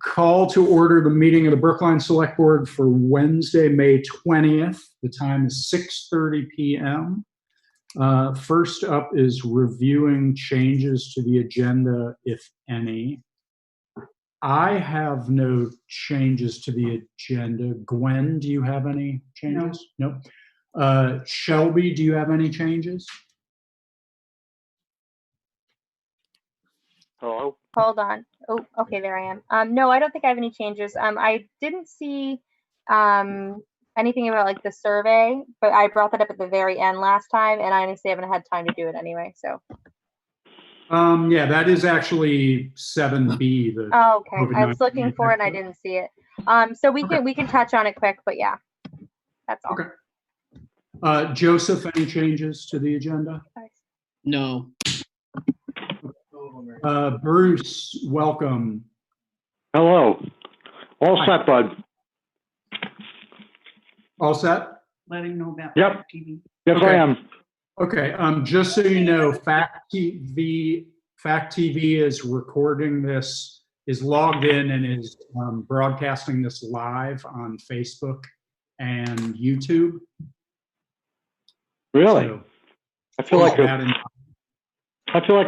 Call to order the meeting of the Brookline Select Board for Wednesday, May 20th. The time is 6:30 p.m. First up is reviewing changes to the agenda, if any. I have no changes to the agenda. Gwen, do you have any changes? No. Shelby, do you have any changes? Hello? Hold on. Oh, okay, there I am. No, I don't think I have any changes. I didn't see anything about like the survey, but I brought that up at the very end last time, and I honestly haven't had time to do it anyway. So. Yeah, that is actually 7B. The Oh, okay. I was COVID-19 looking for it and I didn't see it. So we can touch on it quick, but yeah, that's all. Okay. Joseph, any changes to the agenda? No. Bruce, welcome. Hello. All set, bud. All set? Letting know about Yep. TV. Yes, Okay. I am. Okay, just so you know, Fact TV is recording this, is logged in and is broadcasting this live on Facebook and YouTube. Really? So, I feel like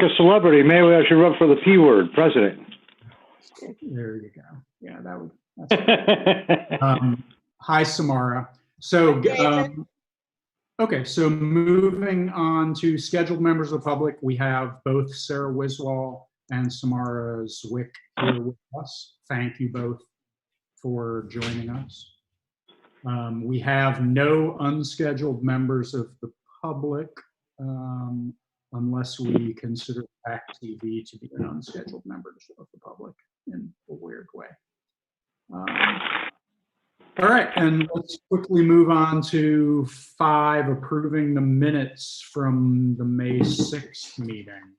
a celebrity. Maybe I should run for the P word, president. there you go. Yeah, that's hi, Samara. So, okay, so moving on to scheduled members of the public, we have both Sarah Wiswall and Samara Zwick here with us. Thank you both for joining us. We have no unscheduled members of the public unless we consider Fact TV to be an unscheduled member of the public in a weird way. All right, and let's quickly move on to 5, approving the minutes from the May 6th meeting.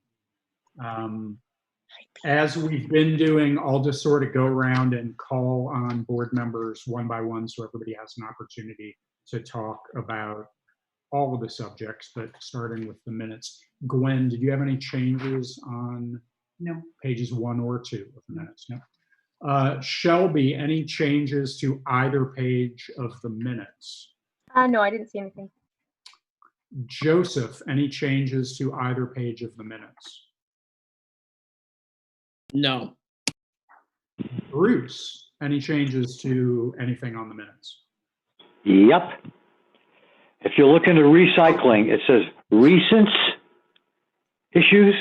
As we've been doing, I'll just sort of go around and call on board members one by one so everybody has an opportunity to talk about all of the subjects, but starting with the minutes. Gwen, did you have any changes on pages 1 or 2 of the minutes? No. Shelby, any changes to either page of the minutes? No, I didn't see anything. Joseph, any changes to either page of the minutes? No. Bruce, any changes to anything on the minutes? Yep. If you look into recycling, it says recent issues.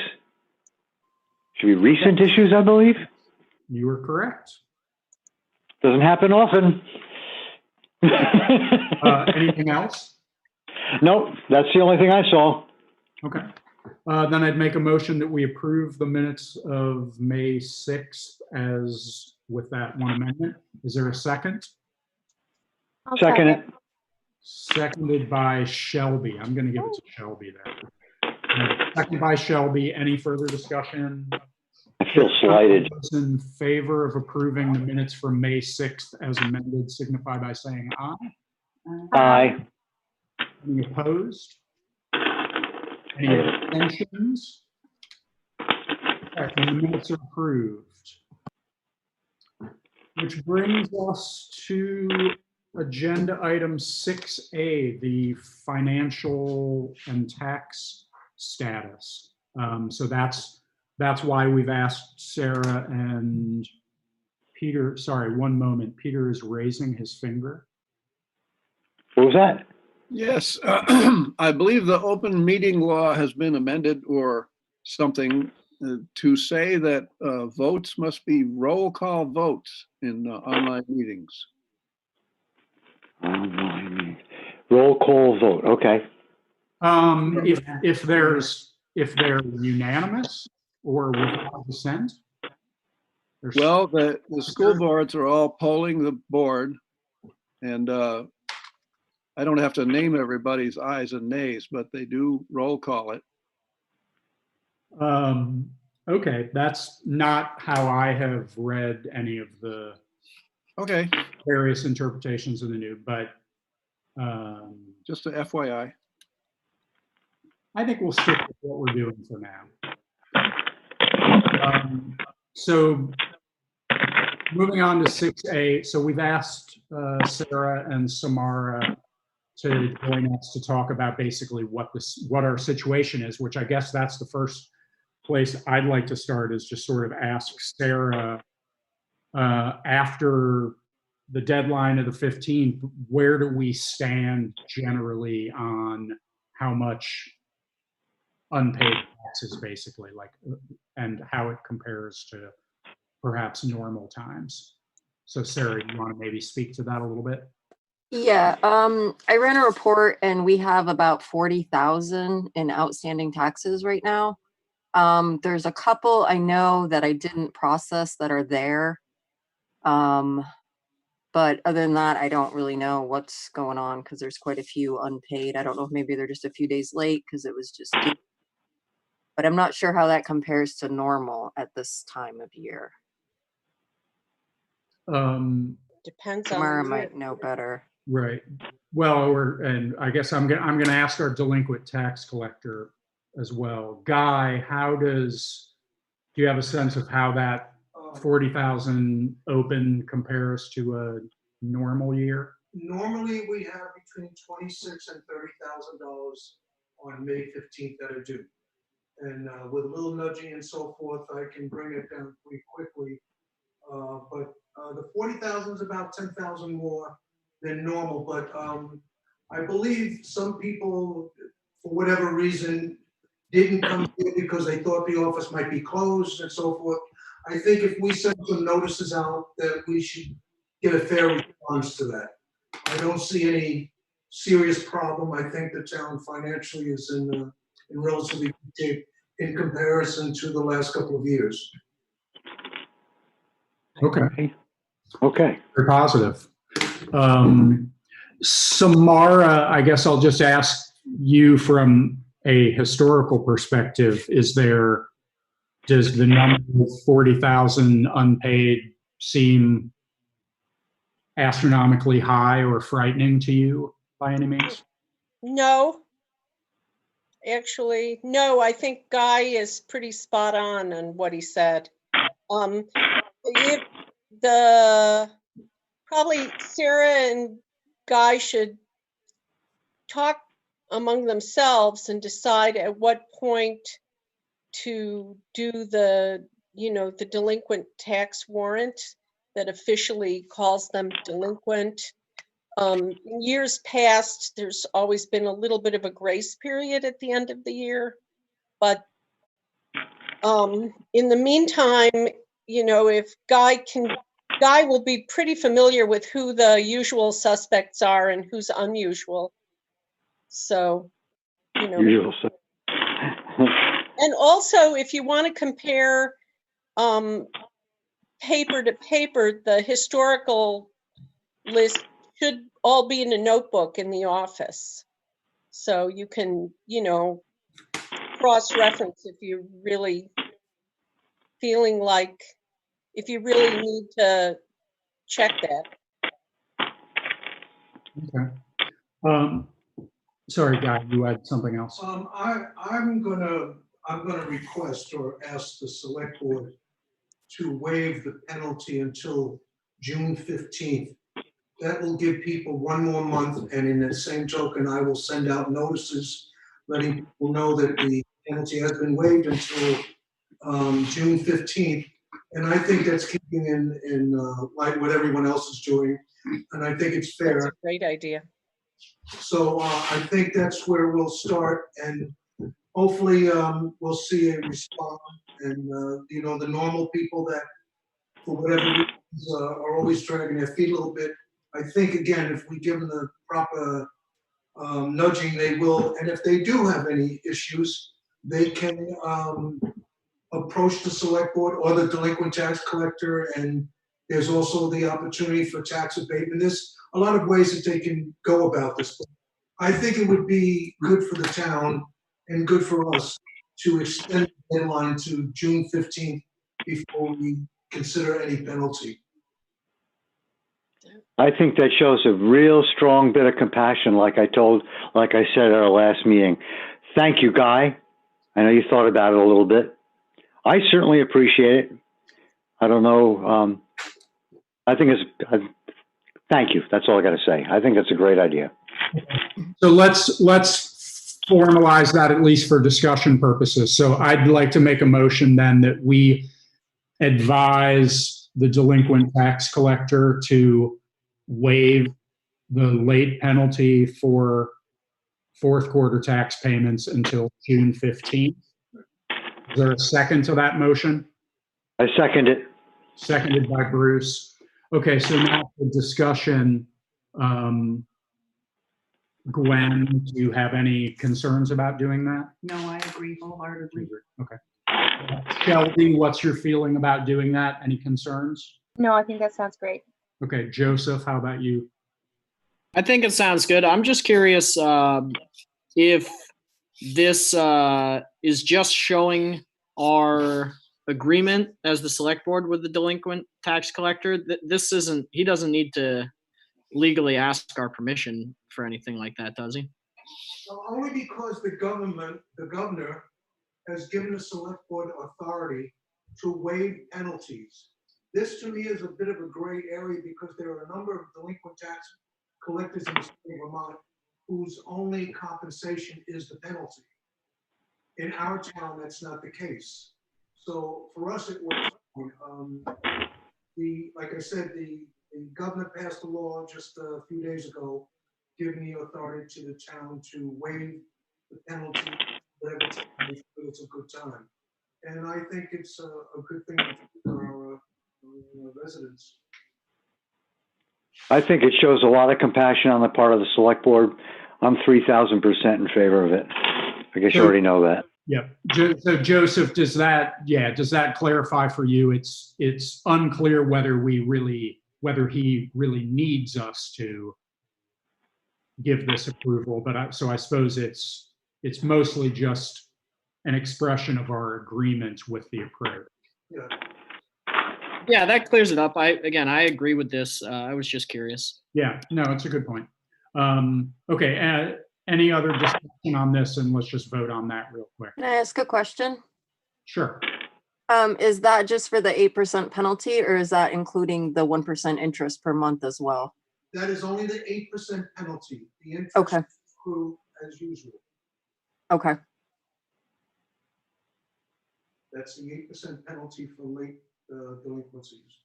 Should be recent issues, I believe. You were correct. Doesn't happen often. Anything else? Nope, that's the only thing I saw. Okay. Then I'd make a motion that we approve the minutes of May 6th as with that one amendment. Is there a second? I'll Second it. Seconded by Shelby. I'm going to give it to Shelby there. Seconded by Shelby. Any further discussion? I feel slighted. Those in favor of approving the minutes from May 6th as amended signify by saying aye. Aye. Any opposed? Any abstentions? All right, and the minutes are approved. Which brings us to agenda item 6A, the financial and tax status. So that's why we've asked Sarah and Peter, sorry, one moment. Peter is raising his finger. What was that? Yes, I believe the open meeting law has been amended or something to say that votes must be roll call votes in online meetings. Roll call vote. Okay. If they're unanimous or without dissent. Well, the school boards are all polling the board, and I don't have to name everybody's ayes and nays, but they do roll call it. Okay, that's not how I have read any of the Okay, various interpretations of the new, but just a FYI. I think we'll stick with what we're doing for now. So moving on to 6A. So we've asked Sarah and Samara to join us to talk about basically what our situation is, which I guess that's the first place I'd like to start, is just sort of ask Sarah, after the deadline of the 15th, where do we stand generally on how much unpaid taxes, basically, like, and how it compares to perhaps normal times. So Sarah, you want to maybe speak to that a little bit? Yeah, I ran a report and we have about 40,000 in outstanding taxes right now. There's a couple I know that I didn't process that are there. But other than that, I don't really know what's going on because there's quite a few unpaid. I don't know if maybe they're just a few days late because it was just due. But I'm not sure how that compares to normal at this time of year. Depends on. Tamara the might year. know better. Right. Well, and I guess I'm gonna ask our delinquent tax collector as well. Guy, do you have a sense of how that 40,000 open compares to a normal year? Normally, we have between $26,000 and $30,000 on May 15th that are due. And with a little nudging and so forth, I can bring it down pretty quickly. But the 40,000 is about 10,000 more than normal. But I believe some people, for whatever reason, didn't come here because they thought the office might be closed and so forth. I think if we send some notices out, that we should get a fair response to that. I don't see any serious problem. I think the town financially is in relatively good shape in comparison to the last couple of years. Okay. Okay. Very positive. Samara, I guess I'll just ask you from a historical perspective, does the number of 40,000 unpaid seem astronomically high or frightening to you by any means? No. Actually, no, I think Guy is pretty spot on what he said. Probably Sarah and Guy should talk among themselves and decide at what point to do the delinquent tax warrant that officially calls them delinquent. In years past, there's always been a little bit of a grace period at the end of the year. But in the meantime, if Guy will be pretty familiar with who the usual suspects are and who's unusual. So, Usual. and also if you want to compare paper to paper, the historical list should all be in a notebook in the office. So you can, cross-reference if you're really feeling like, if you really need to check that. Okay. Sorry, Guy, you had something else. I'm gonna request or ask the select board to waive the penalty until June 15th. That will give people one more month, and in the same token, I will send out notices letting people know that the penalty has been waived until June 15th. And I think that's keeping in line what everyone else is doing, and I think it's fair. That's a great idea. So I think that's where we'll start, and hopefully we'll see a response. And the normal people that, for whatever reasons, are always dragging their feet a little bit. I think, again, if we give them the proper nudging, they will. And if they do have any issues, they can approach the select board or the delinquent tax collector. And there's also the opportunity for tax abatement. There's a lot of ways that they can go about this. But I think it would be good for the town and good for us to extend the deadline to June 15th before we consider any penalty. I think that shows a real strong bit of compassion, like I said at our last meeting. Thank you, Guy. I know you thought about it a little bit. I certainly appreciate it. I don't know, I think thank you. That's all I got to say. I think it's a great idea. So let's formalize that at least for discussion purposes. So I'd like to make a motion then that we advise the delinquent tax collector to waive the late penalty for fourth quarter tax payments until June 15th. Is there a second to that motion? I second it. Seconded by Bruce. Okay, so now for discussion. Gwen, do you have any concerns about doing that? No, I agree wholeheartedly. Okay. Shelby, what's your feeling about doing that? Any concerns? No, I think that sounds great. Okay, Joseph, how about you? I think it sounds good. I'm just curious if this is just showing our agreement as the select board with the delinquent tax collector. This isn't, he doesn't need to legally ask our permission for anything like that, does he? Only because the governor has given the select board authority to waive penalties. This to me is a bit of a gray area because there are a number of delinquent tax collectors in the state of Vermont whose only compensation is the penalty. In our town, that's not the case. So for us, it works. Like I said, the governor passed a law just a few days ago, giving the authority to the town to waive the penalty, whatever time they feel it's a good time. And I think it's a good thing for our residents. I think it shows a lot of compassion on the part of the select board. I'm 3,000% in favor of it. I guess you already know that. Yeah. So Joseph, does that clarify for you? It's unclear whether he really needs us to give this approval, but so I suppose it's mostly just an expression of our agreement with the approach. Yeah. Yeah, that clears it up. I agree with this. I was just curious. Yeah, no, it's a good point. Okay, any other discussion on this, and let's just vote on that real quick. Can I ask a question? Sure. Is that just for the 8% penalty, or is that including the 1% interest per month as well? That is only the 8% penalty. The interest Okay. accrue as usual. Okay. That's the 8% penalty for late delinquencies.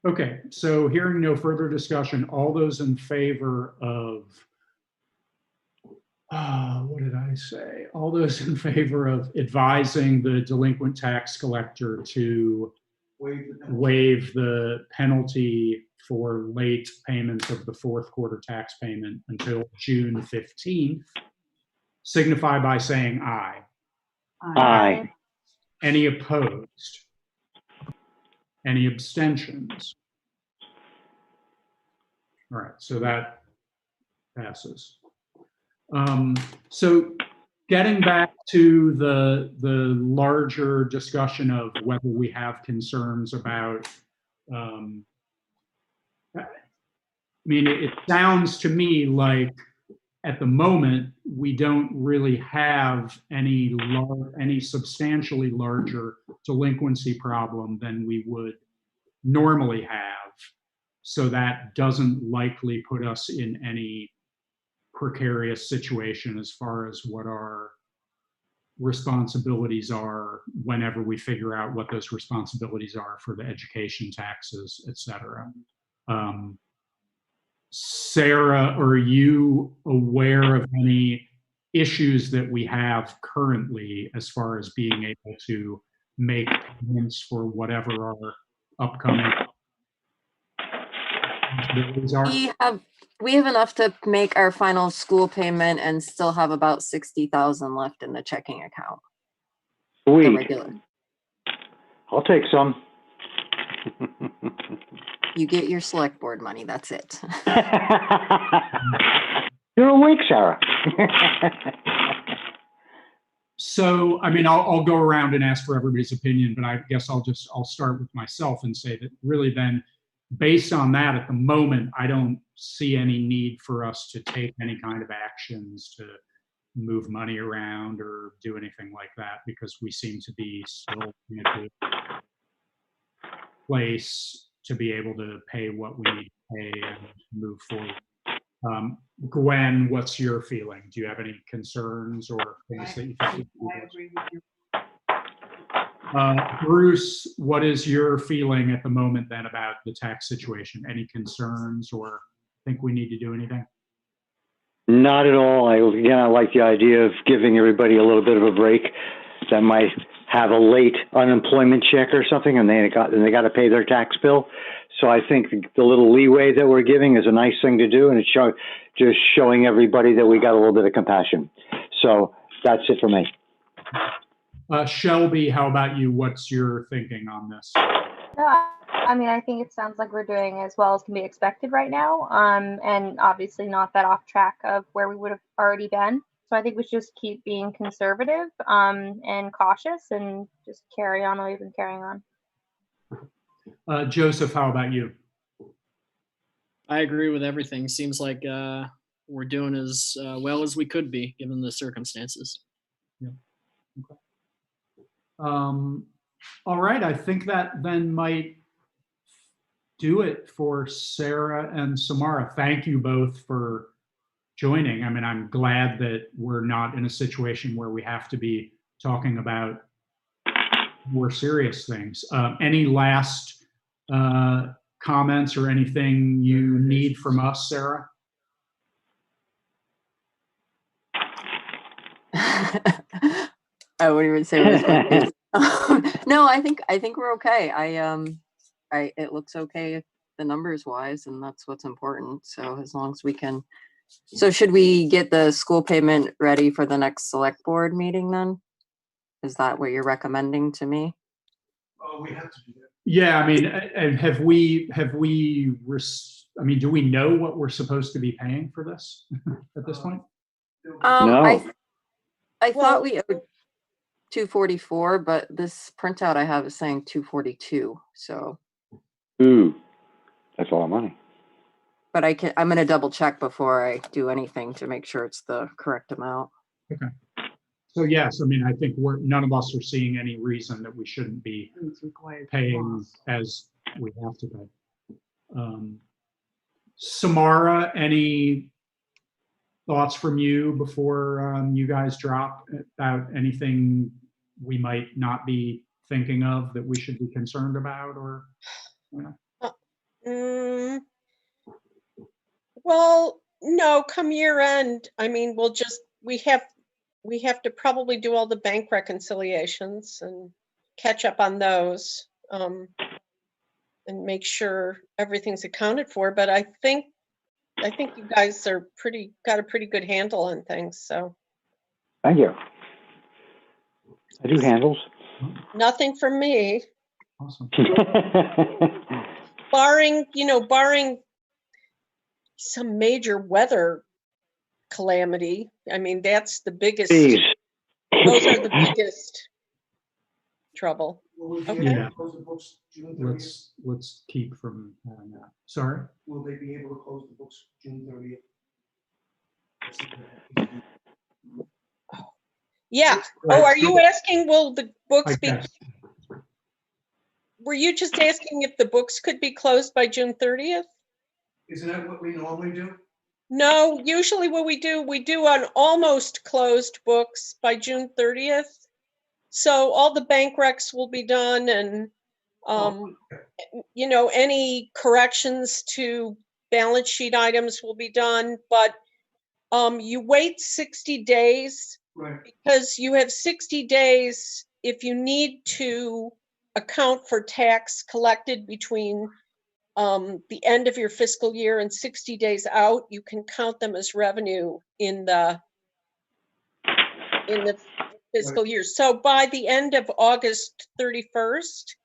Okay, so hearing no further discussion, all those in favor of, what did I say? All those in favor of advising the delinquent tax collector to waive the penalty for late payments of the fourth quarter tax payment until June 15th, signify by saying aye. Aye. Any opposed? Any abstentions? All right, so that passes. So getting back to the larger discussion of whether we have concerns about, I mean, it sounds to me like at the moment, we don't really have any substantially larger delinquency problem than we would normally have. So that doesn't likely put us in any precarious situation as far as what our responsibilities are whenever we figure out what those responsibilities are for the education taxes, et cetera. Sarah, are you aware of any issues that we have currently as far as being able to make payments for whatever our upcoming responsibilities are? We have enough to make our final school payment and still have about 60,000 left in the checking account. The Sweet. regular. I'll take some. You get your select board money, that's it. You're awake, Sarah. So, I mean, I'll go around and ask for everybody's opinion, but I guess I'll start with myself and say that really then, based on that, at the moment, I don't see any need for us to take any kind of actions to move money around or do anything like that, because we seem to be still committed to place to be able to pay what we need to pay and move forward. Gwen, what's your feeling? Do you have any concerns or things that you think? I agree with you. Bruce, what is your feeling at the moment then about the tax situation? Any concerns or think we need to do anything? Not at all. I like the idea of giving everybody a little bit of a break that might have a late unemployment check or something, and they got to pay their tax bill. So I think the little leeway that we're giving is a nice thing to do, and it's just showing everybody that we got a little bit of compassion. So that's it for me. Shelby, how about you? What's your thinking on this? No, I mean, I think it sounds like we're doing as well as can be expected right now, and obviously not that off track of where we would have already been. So I think we should just keep being conservative and cautious and just carry on the way we've been carrying on. Joseph, how about you? I agree with everything. Seems like we're doing as well as we could be given the circumstances. Yeah. Okay. All right. I think that then might do it for Sarah and Samara. Thank you both for joining. I mean, I'm glad that we're not in a situation where we have to be talking about more serious things. Any last comments or anything you need from us, Sarah? I wouldn't even say it was no, I think we're okay. It looks okay the numbers wise, and that's what's important. So as long as we can. So should we get the school payment ready for the next select board meeting then? Is that what you're recommending to me? Oh, we have to do that. Yeah, I mean, and do we know what we're supposed to be paying for this at this point? No. I thought we owed 244, but this printout I have is saying 242. So. Ooh, that's a lot of money. But I'm going to double check before I do anything to make sure it's the correct amount. Okay. So yes, I mean, I think none of us are seeing any reason that we shouldn't be It's required paying as we have to pay. Samara, any thoughts from you before you guys drop about anything we might not be thinking of that we should be concerned about, or? Well, no, come year end, I mean, we have to probably do all the bank reconciliations and catch up on those, and make sure everything's accounted for. But I think you guys are got a pretty good handle on things, so. Thank you. I do handles. Nothing from me, Awesome. barring some major weather calamity. I mean, that's the biggest. Please. Those are the biggest trouble. Will we be Okay. able to close the books June 30th? Let's keep from having that. Sorry? Will they be able to close the books June 30th? Yeah. Right. Oh, are you asking, will the books I be, guess. were you just asking if the books could be closed by June 30th? Isn't that what we normally do? No, usually what we do on almost closed books by June 30th. So all the bank recs will be done, and, any corrections to balance sheet items will be done, but you wait 60 days. Right. Because you have 60 days if you need to account for tax collected between the end of your fiscal year and 60 days out, you can count them as revenue in the fiscal year. So by the end of August 31st,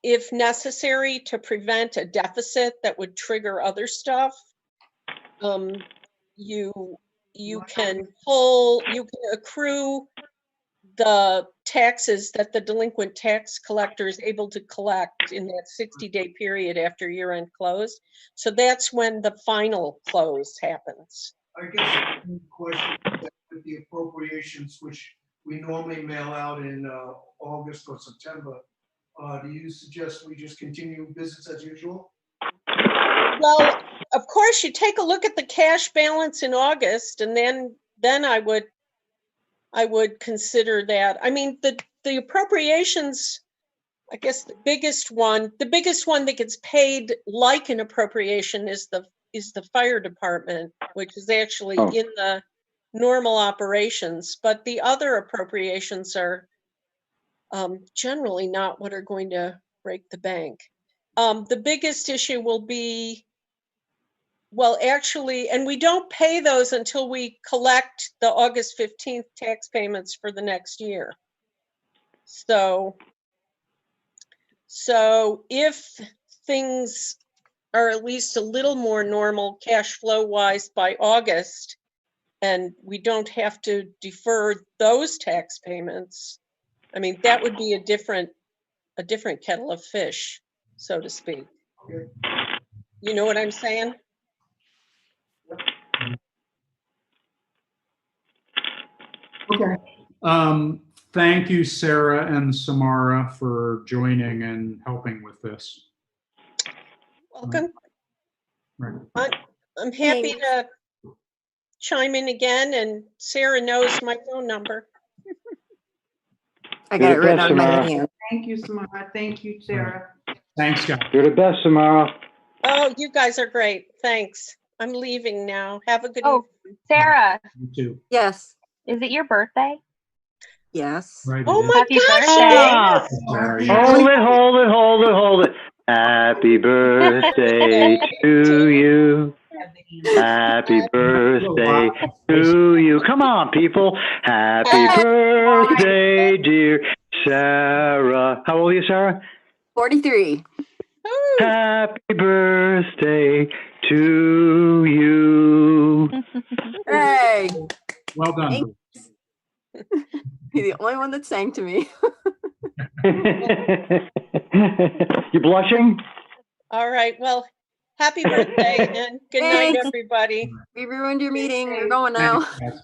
if necessary to prevent a deficit that would trigger other stuff, you can accrue the taxes that the delinquent tax collector is able to collect in that 60-day period after year-end close. So that's when the final close happens. I guess the question with the appropriations, which we normally mail out in August or September, do you suggest we just continue business as usual? Well, of course, you take a look at the cash balance in August, and then I would consider that. I mean, the appropriations, I guess the biggest one that gets paid like an appropriation is the fire department, which is actually Oh. in the normal operations. But the other appropriations are generally not what are going to break the bank. The biggest issue will be, well, actually, and we don't pay those until we collect the August 15th tax payments for the next year. So if things are at least a little more normal cash flow wise by August, and we don't have to defer those tax payments, I mean, that would be a different kettle of fish, so to speak. Okay. You know what I'm saying? Okay. Thank you, Sarah and Samara, for joining and helping with this. Welcome. Right. I'm happy to chime in again, and Sarah knows my phone number. I got it You're the written best, on my Samara. hand. Thank you, Samara. Thank you, Sarah. Thanks, guys. You're the best, Samara. Oh, you guys are great. Thanks. I'm leaving now. Have a good Oh. evening. Sarah, You too. Yes, is it your birthday? yes. Right. Oh it my Happy gosh, birthday. Ah, it is. Sarah, hold it. Happy birthday to you. Happy birthday to you. Come on, people. Happy birthday, dear Sarah. How old are you, Sarah? 43. Ooh, Happy birthday to you. Hey, Well done. Thank- you're the only one that sang to me. You blushing? all right. Well, happy birthday and good night, Thanks. everybody. We ruined your meeting. We're going now. Thanks, guys.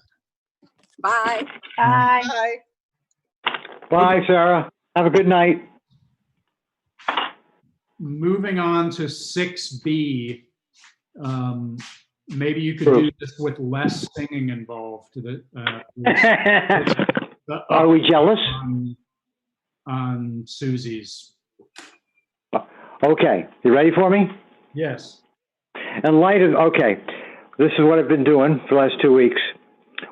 Bye. Bye. Bye. Bye, Sarah. Have a good night. Moving on to 6B. Maybe you could do this with less singing involved. Are we jealous? On Susie's. Okay, you ready for me? Yes. In light of, okay, this is what I've been doing for the last 2 weeks.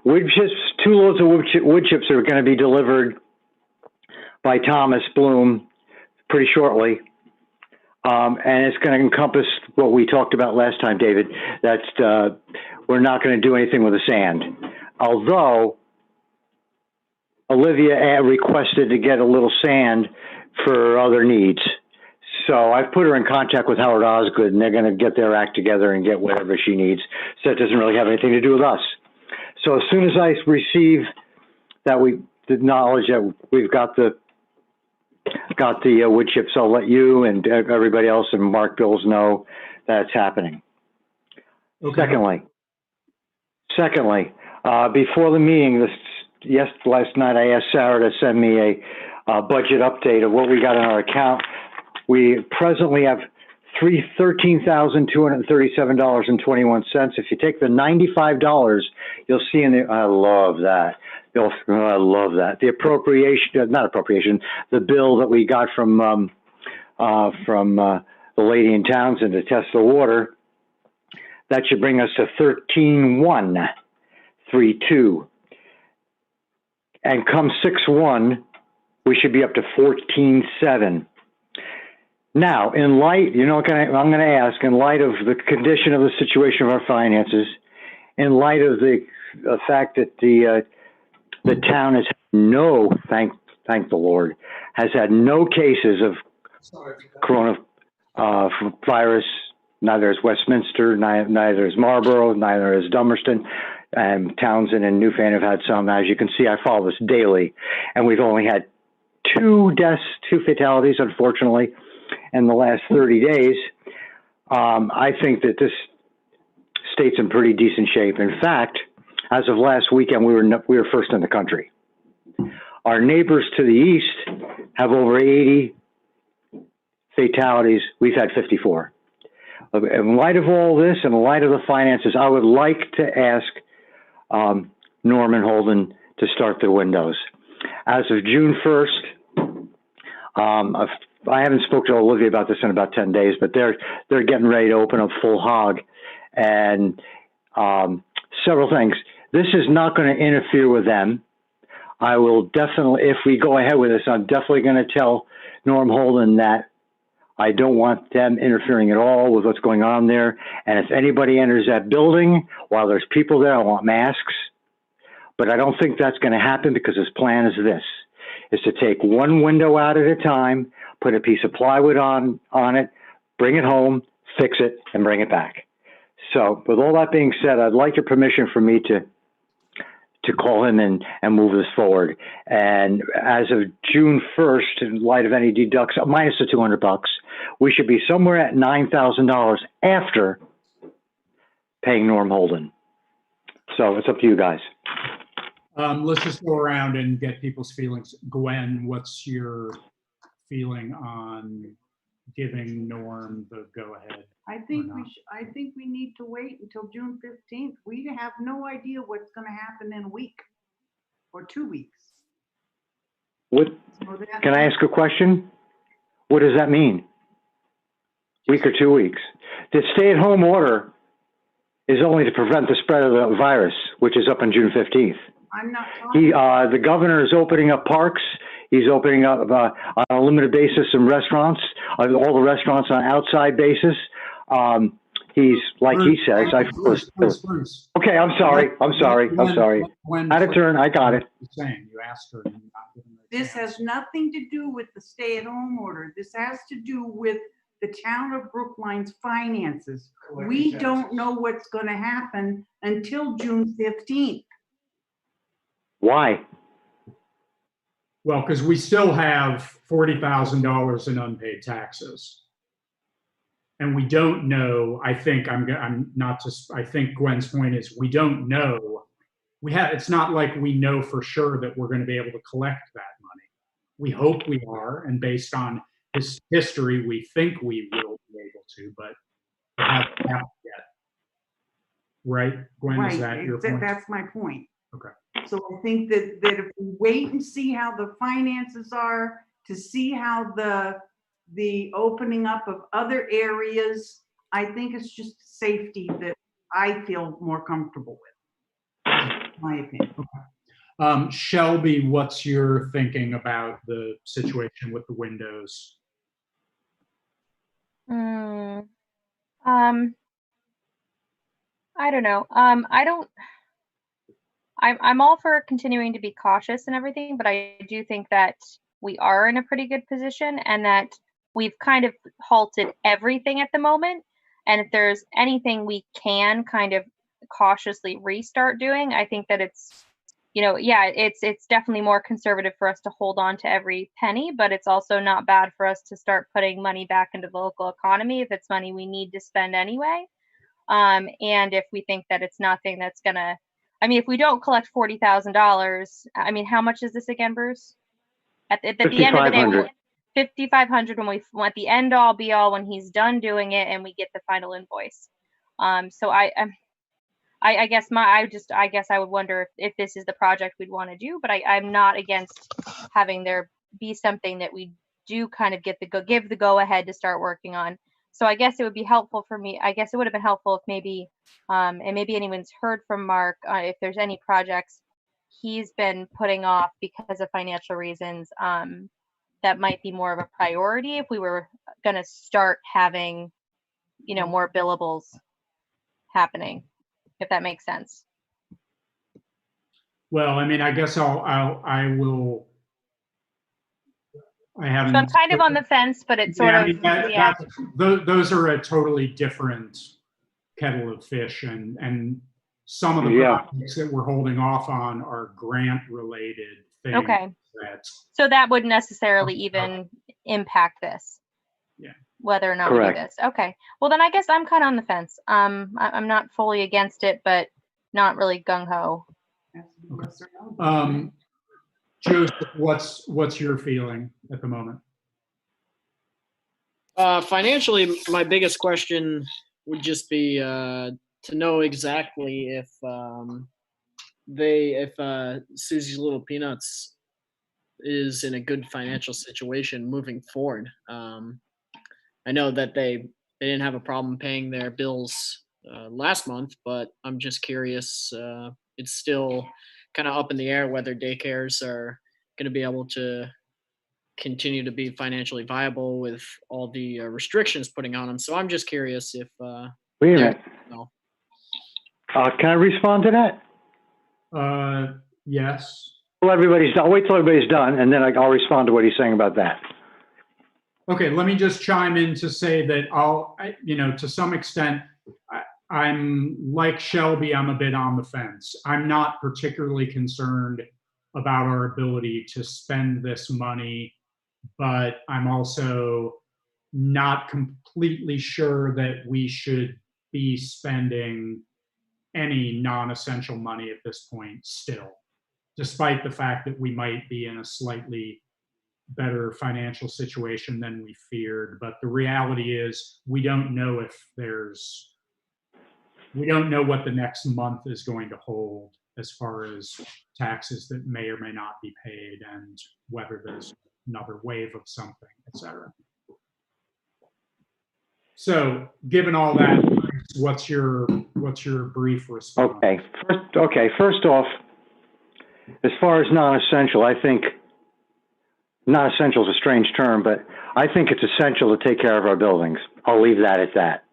Wood chips, 2 loads of wood chips are going to be delivered by Thomas Bloom pretty shortly. And it's going to encompass what we talked about last time, David. That's we're not going to do anything with the sand. Although Olivia requested to get a little sand for other needs. So I've put her in contact with Howard Osgood, and they're going to get their act together and get whatever she needs. So it doesn't really have anything to do with us. So as soon as I receive that, the knowledge that we've got the wood chips, I'll let you and everybody else and Mark Bills know that it's happening. Okay. Secondly, before the meeting, last night I asked Sarah to send me a budget update of what we got in our account. We presently have $13,237.21. If you take the $95, you'll see I love that. I love that. The the bill that we got from the lady in Townsend to test the water, that should bring us to 13,132. And come 6/1, we should be up to 14,700. Now, in light, I'm going to ask, in light of the condition of the situation of our finances, in light of the fact that the town has thank the Lord, has had no cases of coronavirus. Neither is Westminster, neither is Marlborough, neither is Dummerston. Townsend and Newfane have had some. As you can see, I follow this daily, and we've only had 2 deaths, 2 fatalities, unfortunately, in the last 30 days. I think that this state's in pretty decent shape. In fact, as of last weekend, we were first in the country. Our neighbors to the east have over 80 fatalities. We've had 54. In light of all this, and in light of the finances, I would like to ask Norman Holden to start the windows. As of June 1st, I haven't spoken to Olivia about this in about 10 days, but they're getting ready to open up full hog. And several things. This is not going to interfere with them. I will definitely, if we go ahead with this, I'm definitely going to tell Norm Holden that I don't want them interfering at all with what's going on there. And if anybody enters that building while there's people there, I want masks. But I don't think that's going to happen because his plan is this, is to take one window out at a time, put a piece of plywood on it, bring it home, fix it, and bring it back. So with all that being said, I'd like your permission for me to call him and move this forward. And as of June 1st, in light of any deducts, minus the $200, we should be somewhere at $9,000 after paying Norm Holden. So it's up to you guys. Let's just go around and get people's feelings. Gwen, what's your feeling on giving Norm the go-ahead? I think we need to wait until June 15th. We have no idea what's going to happen in a week or 2 weeks. What? Can I ask a question? What does that mean? Week or 2 weeks? The stay-at-home order is only to prevent the spread of the virus, which is up on June 15th. I'm not talking. The governor is opening up parks. He's opening up on a limited basis some restaurants, all the restaurants on an outside basis. He's, like he says, Bruce. Okay, I'm sorry. Gwen, Out of turn, I got it. Saying you asked her. And you're not giving her a This chance. has nothing to do with the stay-at-home order. This has to do with the town of Brookline's finances. We don't know what's going to happen until June 15th. Why? Well, because we still have $40,000 in unpaid taxes. And we don't know, I think I think Gwen's point is we don't know. It's not like we know for sure that we're going to be able to collect that money. We hope we are, and based on this history, we think we will be able to, but we haven't happened yet. Right, Gwen, is that your point? That's my point. Okay. So I think that if we wait and see how the finances are, to see how the opening up of other areas, I think it's just safety that I feel more comfortable with, my opinion. Shelby, what's your thinking about the situation with the windows? I don't know. I'm all for continuing to be cautious and everything, but I do think that we are in a pretty good position and that we've kind of halted everything at the moment. And if there's anything we can kind of cautiously restart doing, I think that it's, it's definitely more conservative for us to hold on to every penny, but it's also not bad for us to start putting money back into the local economy if it's money we need to spend anyway. And if we think that it's nothing that's gonna, if we don't collect $40,000, how much is this again, Bruce? At the end of the day, 5,500 when we want the end all be all when he's done doing it and we get the final invoice. So I guess I would wonder if this is the project we'd want to do, but I'm not against having there be something that we do kind of give the go ahead to start working on. So I guess it would be helpful for me. I guess it would have been helpful if maybe, and maybe anyone's heard from Mark, if there's any projects he's been putting off because of financial reasons, that might be more of a priority if we were going to start having, more billables happening, if that makes sense. Well, I guess I will. I haven't. So I'm kind of on the fence, but it's sort of, those are a totally different kettle of fish, and some of the projects that we're holding off on are grant-related things. Okay. So that wouldn't necessarily even impact this. Yeah. Whether or not Correct. we do this. Okay. Well, then I guess I'm kind of on the fence. I'm not fully against it, but not really gung-ho. Okay. Joseph, what's your feeling at the moment? Financially, my biggest question would just be to know exactly if Susie's Little Peanuts is in a good financial situation moving forward. I know that they didn't have a problem paying their bills last month, but I'm just curious. It's still kind of up in the air whether daycares are going to be able to continue to be financially viable with all the restrictions putting on them. So I'm just curious if. Wait a minute. No. Can I respond to that? Yes. Well, everybody's done. I'll wait till everybody's done, and then I'll respond to what he's saying about that. Okay, let me just chime in to say that to some extent, I'm like Shelby, I'm a bit on the fence. I'm not particularly concerned about our ability to spend this money, but I'm also not completely sure that we should be spending any non-essential money at this point still, despite the fact that we might be in a slightly better financial situation than we feared. But the reality is we don't know what the next month is going to hold as far as taxes that may or may not be paid and whether there's another wave of something, et cetera. So given all that, what's your brief response? First off, as far as non-essential, I think non-essential is a strange term, but I think it's essential to take care of our buildings. I'll leave that at that.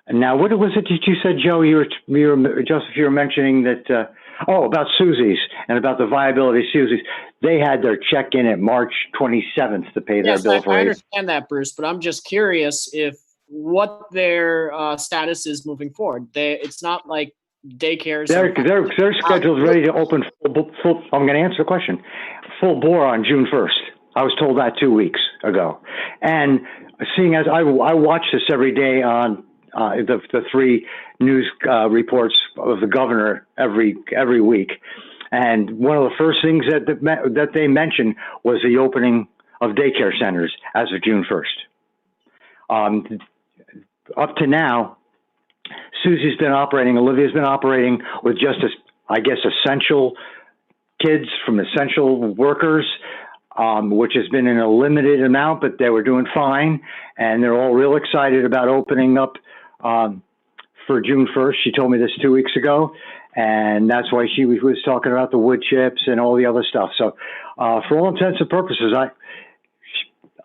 And now, what was it that you said, Joe? Joseph, you were mentioning that, about Susie's and about the viability of Susie's. They had their check in at March 27th to pay their bill for I April. understand that, Bruce, but I'm just curious if what their status is moving forward. It's not like daycares. Their schedule's ready to open full. I'm going to answer the question. Full bore on June 1st. I was told that 2 weeks ago. And seeing as I watch this every day on the three news reports of the governor every week, and one of the first things that they mentioned was the opening of daycare centers as of June 1st. Up to now, Susie's been operating, Olivia's been operating with just, essential kids from essential workers, which has been in a limited amount, but they were doing fine. And they're all real excited about opening up for June 1st. She told me this 2 weeks ago. And that's why she was talking about the wood chips and all the other stuff. So for all intents and purposes,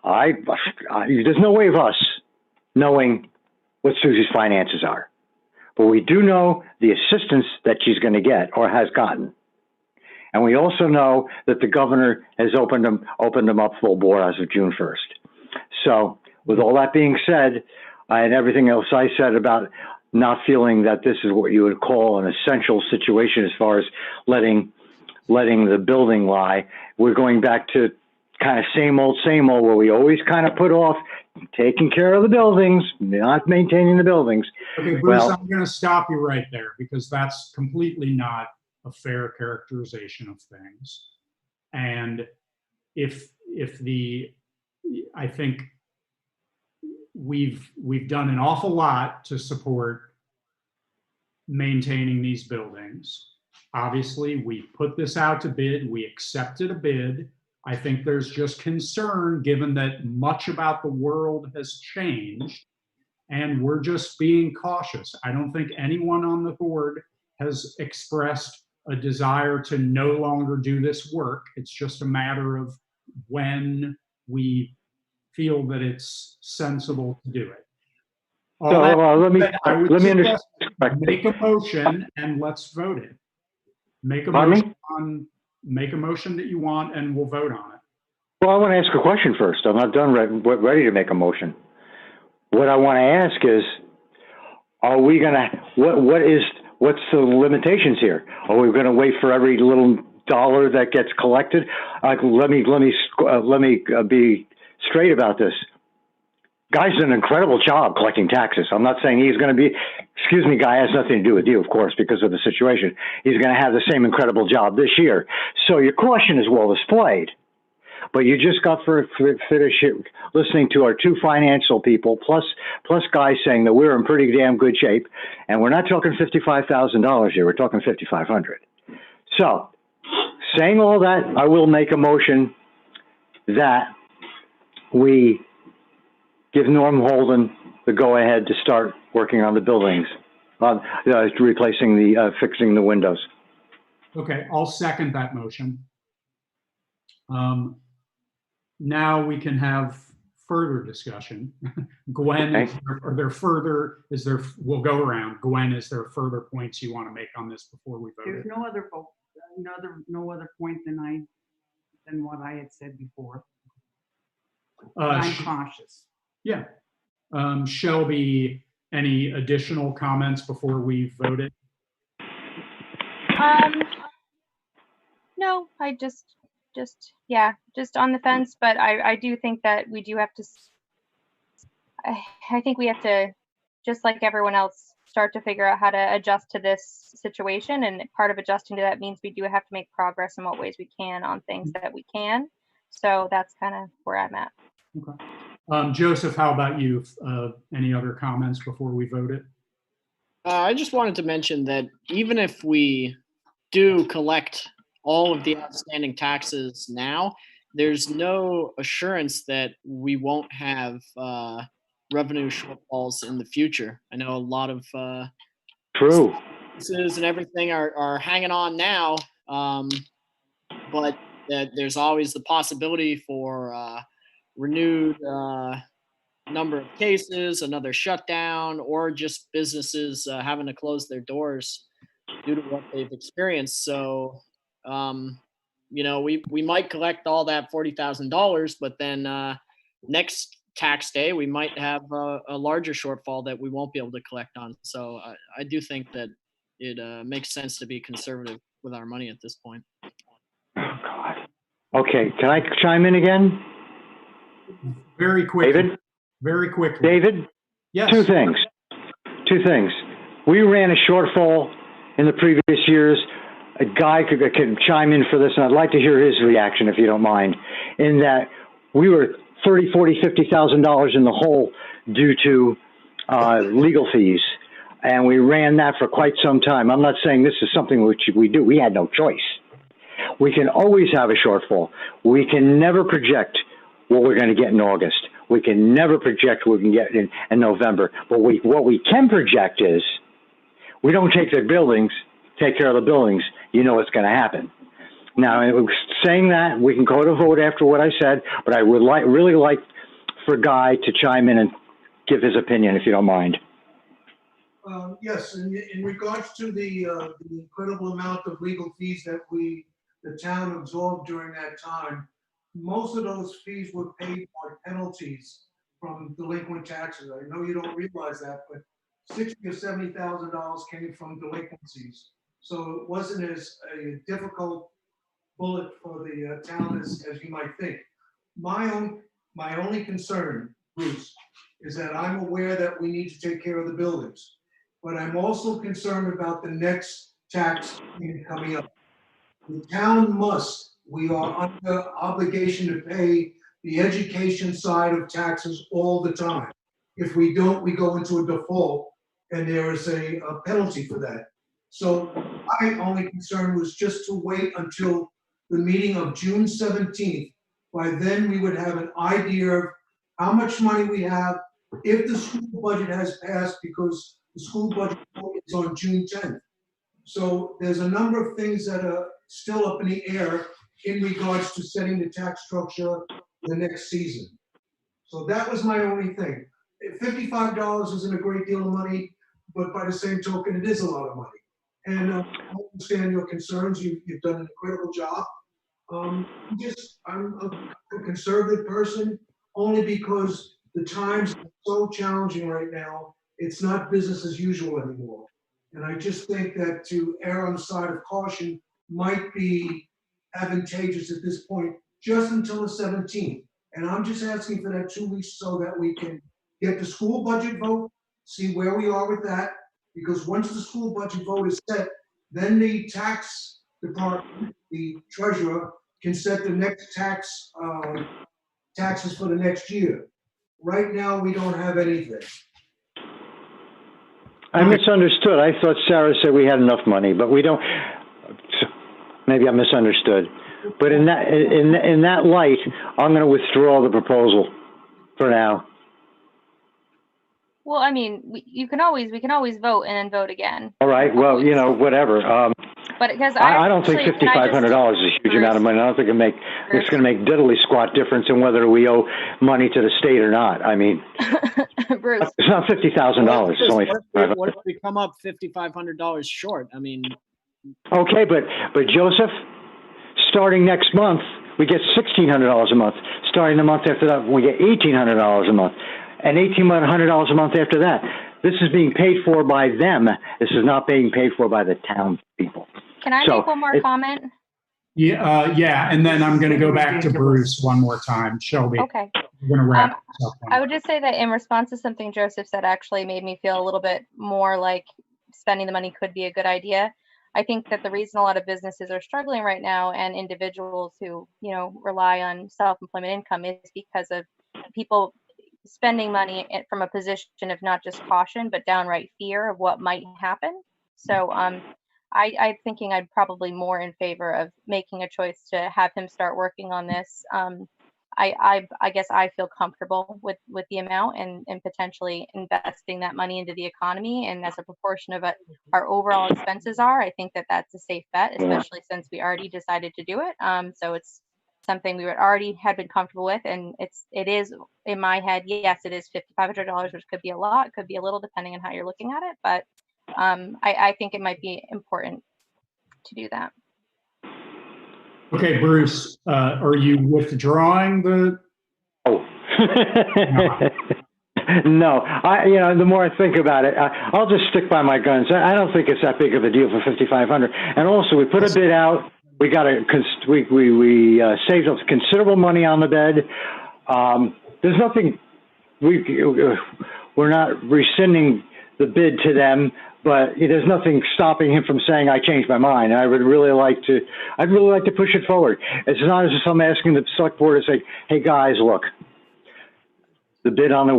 there's no way of us knowing what Susie's finances are. But we do know the assistance that she's going to get or has gotten. And we also know that the governor has opened them up full bore as of June 1st. So with all that being said, and everything else I said about not feeling that this is what you would call an essential situation as far as letting the building lie, we're going back to kind of same old, where we always kind of put off taking care of the buildings, not maintaining the buildings. Okay, Bruce, I'm going to stop you right there because that's completely not a fair characterization of things. And I think we've done an awful lot to support maintaining these buildings. Obviously, we put this out to bid, we accepted a bid. I think there's just concern given that much about the world has changed and we're just being cautious. I don't think anyone on the board has expressed a desire to no longer do this work. It's just a matter of when we feel that it's sensible to do it. Let me understand. Make a motion and let's vote it. Make a motion that you want and we'll vote on it. Well, I want to ask a question first. I'm not done ready to make a motion. What I want to ask is, are we going to, what's the limitations here? Are we going to wait for every little dollar that gets collected? Let me be straight about this. Guy's done an incredible job collecting taxes. I'm not saying he's going to be, Guy has nothing to do with you, of course, because of the situation. He's going to have the same incredible job this year. So your question is well displayed. but you just got finished listening to our two financial people, plus guys saying that we're in pretty damn good shape, and we're not talking $55,000 here. We're talking $5,500. So, saying all that, I will make a motion that we give Norm Holden the go-ahead to start working on the buildings, replacing fixing the windows. Okay, I'll second that motion. Now we can have further discussion. Gwen, Okay. we'll go around. Gwen, is there further points you want to make on this before we vote? There's no other point than what I had said before. I'm cautious. Yeah. Shelby, any additional comments before we vote it? No, I just on the fence, but I do think that we do have to, I think we have to, just like everyone else, start to figure out how to adjust to this situation. And part of adjusting to that means we do have to make progress in what ways we can on things that we can. So that's kind of where I'm at. Okay. Joseph, how about you? Any other comments before we vote it? I just wanted to mention that even if we do collect all of the outstanding taxes now, there's no assurance that we won't have revenue shortfalls in the future. I know a lot of True. businesses and everything are hanging on now, but there's always the possibility for renewed number of cases, another shutdown, or just businesses having to close their doors due to what they've experienced. So, we might collect all that $40,000, but then next tax day, we might have a larger shortfall that we won't be able to collect on. So I do think that it makes sense to be conservative with our money at this point. Oh, God. Okay, can I chime in again? Very quickly. David? Very quickly. David? Yes. Two things. We ran a shortfall in the previous years. A guy could chime in for this, and I'd like to hear his reaction, if you don't mind, in that we were $30,000, $40,000, $50,000 in the hole due to legal fees, and we ran that for quite some time. I'm not saying this is something which we do. We had no choice. We can always have a shortfall. We can never project what we're going to get in August. We can never project what we can get in November. But what we can project is we don't take care of the buildings, you know what's going to happen. Now, saying that, we can go to vote after what I said, but I would really like for Guy to chime in and give his opinion, if you don't mind. Yes, in regards to the incredible amount of legal fees that the town absorbed during that time, most of those fees were paid by penalties from delinquent taxes. I know you don't realize that, but $60,000 or $70,000 came from delinquencies. So it wasn't as a difficult bullet for the town as you might think. My only concern, Bruce, is that I'm aware that we need to take care of the buildings, but I'm also concerned about the next tax coming up. The town we are under obligation to pay the education side of taxes all the time. If we don't, we go into a default, and there is a penalty for that. So my only concern was just to wait until the meeting of June 17th. By then, we would have an idea of how much money we have, if the school budget has passed, because the school budget is on June 10th. So there's a number of things that are still up in the air in regards to setting the tax structure the next season. So that was my only thing. $55 isn't a great deal of money, but by the same token, it is a lot of money. And I understand your concerns. You've done an incredible job. I'm a conservative person only because the times are so challenging right now. It's not business as usual anymore. And I just think that to err on the side of caution might be advantageous at this point, just until the 17th. And I'm just asking for that 2 weeks so that we can get the school budget vote, see where we are with that. Because once the school budget vote is set, then the tax department, the treasurer, can set the next taxes for the next year. Right now, we don't have anything. I misunderstood. I thought Sarah said we had enough money, but we don't. Maybe I misunderstood. But in that light, I'm going to withdraw the proposal for now. Well, I mean, we can always vote and then vote again. All right. Well, you know, whatever. But because I don't think actually- can I just- $5,500 is a huge amount of money. I don't think it's going to make diddly squat difference in whether we owe money to the state or not. I mean, Bruce, it's not $50,000. It's only What if we come up $5,500 short? I mean, okay, but Joseph, starting next month, we get $1,600 a month. Starting the month after that, we get $1,800 a month, and $1,800 a month after that. This is being paid for by them. This is not being paid for by the townspeople. can I So, make one more comment? Yeah, and then I'm going to go back to Bruce one more time. Shelby, Okay. we're going to wrap this up. I would just say that in response to something Joseph said actually made me feel a little bit more like spending the money could be a good idea. I think that the reason a lot of businesses are struggling right now and individuals who, rely on self-employment income is because of people spending money from a position of not just caution, but downright fear of what might happen. So I'm thinking I'd probably more in favor of making a choice to have him start working on this. I guess I feel comfortable with the amount and potentially investing that money into the economy. And as a proportion of it, our overall expenses are, I think that that's a safe bet, especially since we already decided to do it. So it's something we already had been comfortable with. And it is in my head, yes, it is $5,500, which could be a lot, could be a little depending on how you're looking at it. But I think it might be important to do that. Okay, Bruce, are you withdrawing the? Oh. No, the more I think about it, I'll just stick by my guns. I don't think it's that big of a deal for $5,500. And also, we put a bid out. We got we saved up considerable money on the bed. There's nothing. We're not rescinding the bid to them, but there's nothing stopping him from saying I changed my mind. And I'd really like to push it forward. It's not as if I'm asking the select board to say, "Hey guys, look, the bid on the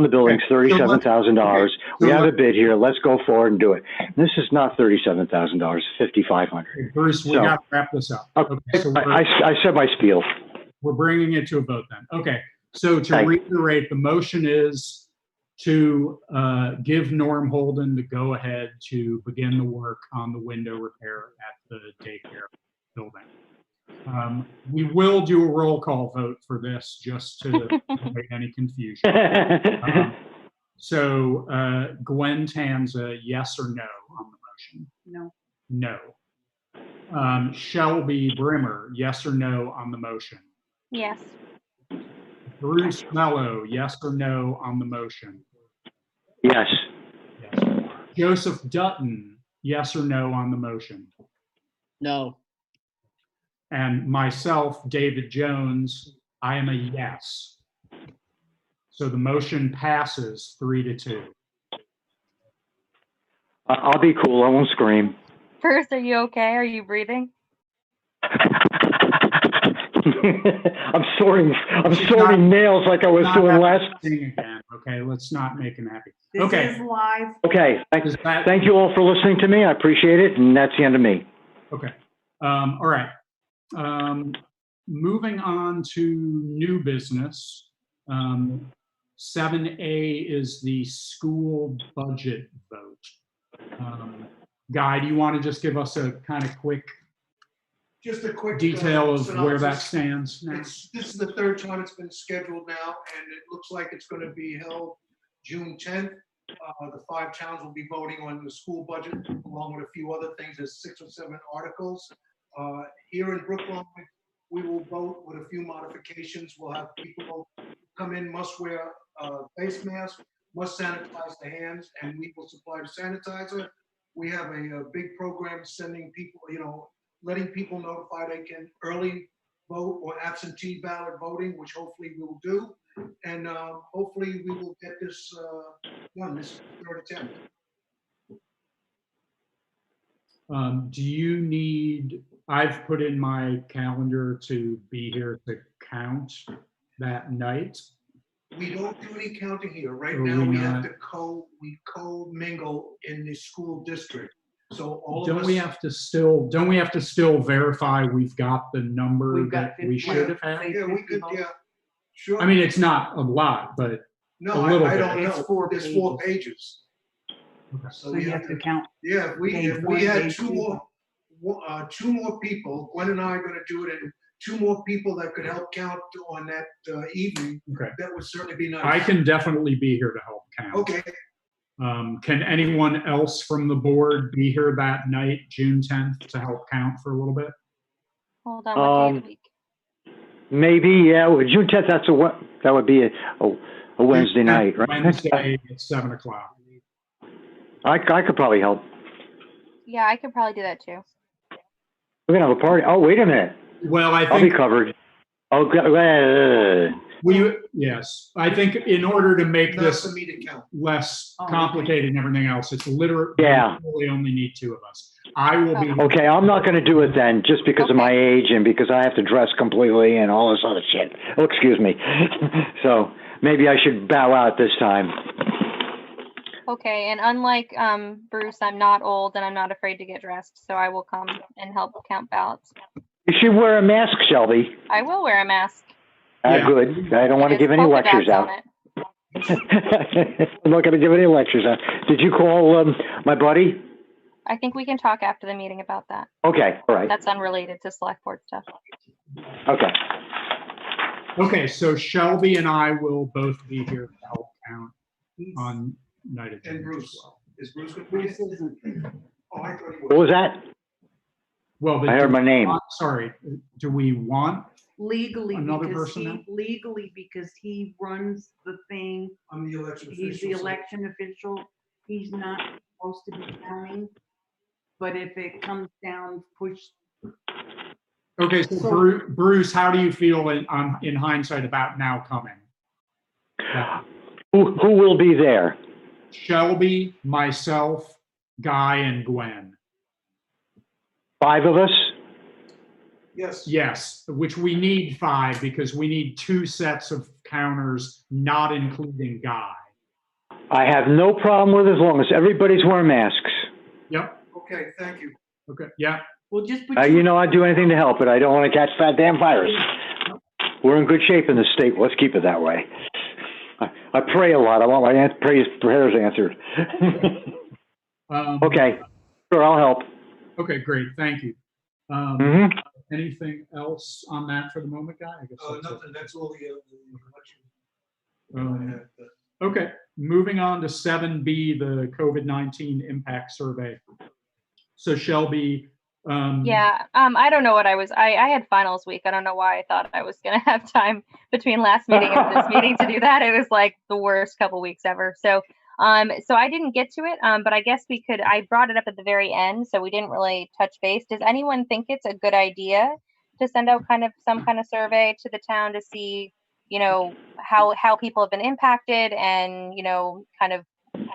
building's $37,000. We have a bid here. Let's go forward and do it." And this is not $37,000. $5,500. Bruce, we got to wrap this up. Okay, so I said my spiel. We're bringing it to a vote then. Okay, so to reiterate, the motion is to give Norm Holden the go-ahead to begin the work on the window repair at the daycare building. We will do a roll call vote for this just to avoid any confusion. So Gwen Tanza, yes or no on the motion? No. No. Shelby Brimmer, yes or no on the motion? Yes. Bruce Mello, yes or no on the motion? Yes. Yes. Joseph Dutton, yes or no on the motion? no. And myself, David Jones, I am a yes. So the motion passes 3-2. I'll be cool. I won't scream. Bruce, are you okay? Are you breathing? I'm sorting nails like I was doing last. Again, okay, let's not make him happy. This Okay. is live. Okay. Thank you all for listening to me. I appreciate it. And that's the end of me. Okay. All right. Moving on to new business. 7A is the school budget vote. Guy, do you want to just give us a kind of quick Just a quick detail of where that synopsis. stands now? This is the third time it's been scheduled now, and it looks like it's going to be held June 10th. The 5 towns will be voting on the school budget, along with a few other things. There's 6 or 7 articles. Here in Brookline, we will vote with a few modifications. We'll have people come in, must wear face masks, must sanitize their hands, and we will supply the sanitizer. We have a big program sending people, letting people notify they can early vote or absentee ballot voting, which hopefully we will do. And hopefully we will get this done this third attempt. Do you need I've put in my calendar to be here to count that night. We don't do any counting here. Right Are now, we we have not? to co-mingle in the school district. So all of Don't us. we have to still verify we've got the number We've got that we 50 should have had? say Yeah, we 50 could, votes. yeah, sure. I mean, it's not a lot, but No, a little I bit. don't It's know. 4 There's 4 pages. Okay. So So we you have to count. Yeah, if page we one, had page two two. two more people, Gwen and I are gonna do it, and 2 more people that could help count on that evening, Okay. that would certainly be nice. I can definitely be here to help count. Okay, Can anyone else from the board be here that night, June 10th, to help count for a little bit? Hold on, what day of the week? Maybe, yeah, well, June 10th, that would be a Wednesday night, right? Wednesday at 7 o'clock. I could probably help. Yeah, I could probably do that too. We're gonna have a party. Oh, wait a minute. Well, I I'll be think covered. Oh, yes, I think in order to make not this for me to count. less Oh, okay. complicated and everything else, it's literally, Yeah. we only need 2 of us. I will be. okay, I'm not gonna do it then, just because of my age and because I have to dress completely and all this other shit. Oh, excuse me. So maybe I should bow out this time. Okay, and unlike Bruce, I'm not old and I'm not afraid to get dressed, so I will come and help count ballots. You should wear a mask, Shelby. I will wear a mask. Yeah. Good. I don't want to There's give any polka lectures dots out. on it. I'm not gonna give any lectures out. Did you call my buddy? I think we can talk after the meeting about that. Okay, all right. That's unrelated to select board stuff. Okay. Okay, so Shelby and I will both be here to help count He's- on night of And June as Bruce, well. is Bruce gonna be Bruce it? isn't. Oh, I thought he What was that? Well, I heard my name. Sorry, do we want? Legally, Another because person now? legally, because he runs the thing, I'm the election official. he's the so- election official, he's not supposed to be counting. But if it comes down, push, Okay, so So- Bruce, how do you feel in hindsight about now coming? Who will be there? Shelby, myself, Guy, and Gwen. 5 of us? Yes. Yes, which we need 5 because we need 2 sets of counters, not including Guy. I have no problem with as long as everybody's wearing masks. Yep, Okay, thank you. okay, yeah. we'll just put You know I'd do anything to help, but I don't want to catch that damn virus. We're in good shape in the state. Let's keep it that way. I pray a lot. I want my prayers answered. Okay, sure, I'll help. Okay, great, thank you. hmm Anything else on that for the moment, Guy? I guess that's it. Nothing, that's all the election. Um, Okay, moving on to 7B, the COVID-19 impact survey. So Shelby. Yeah, I don't know what I had finals week. I don't know why I thought I was gonna have time between last meeting and this meeting to do that. It was like the worst couple weeks ever. So I didn't get to it, but I guess I brought it up at the very end, so we didn't really touch base. Does anyone think it's a good idea to send out some kind of survey to the town to see, how people have been impacted and, kind of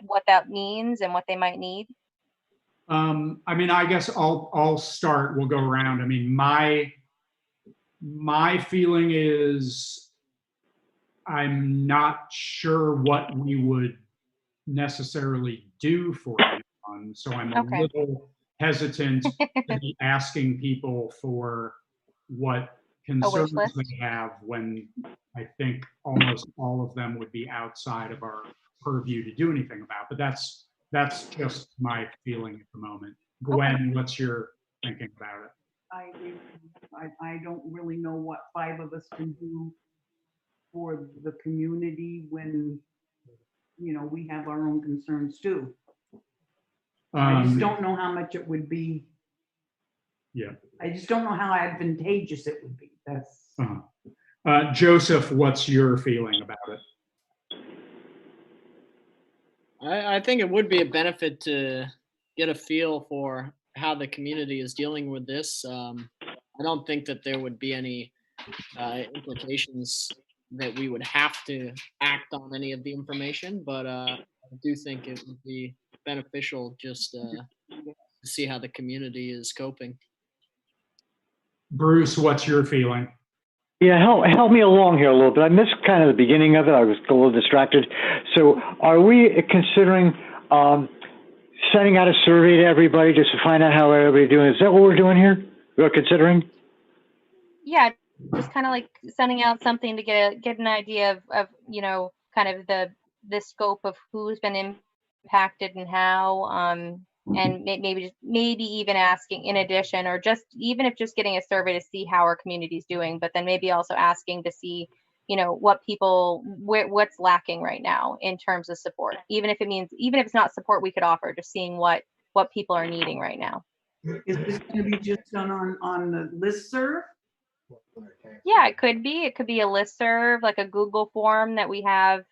what that means and what they might need? I mean, I guess I'll start. We'll go around. I mean, my feeling is I'm not sure what we would necessarily do for anyone. So I'm a Okay. little hesitant to be asking people for what concerns list? they have when I think almost all of them would be outside of our purview to do anything about. But that's just my feeling at the moment. Gwen, what's your thinking about it? I agree. I don't really know what 5 of us can do for the community when, we have our own concerns too. I just don't know how much it would be. Yeah. I just don't know how advantageous it would be. That's. Joseph, what's your feeling about it? I think it would be a benefit to get a feel for how the community is dealing with this. I don't think that there would be any implications that we would have to act on any of the information, but I do think it would be beneficial just to see how the community is coping. Bruce, what's your feeling? Yeah, help me along here a little bit. I missed kind of the beginning of it. I was a little distracted. So are we considering sending out a survey to everybody just to find out how everybody's doing? Is that what we're doing here? We're considering? Yeah, just kind of like sending out something to get an idea of kind of the scope of who's been impacted and how, and maybe even asking in addition, or just even if just getting a survey to see how our community is doing, but then maybe also asking to see what people, what's lacking right now in terms of support, even if it's not support we could offer, just seeing what people are needing right now. Is this going to be just done on the listserv? Yeah, it could be a listserv, like a Google form that we have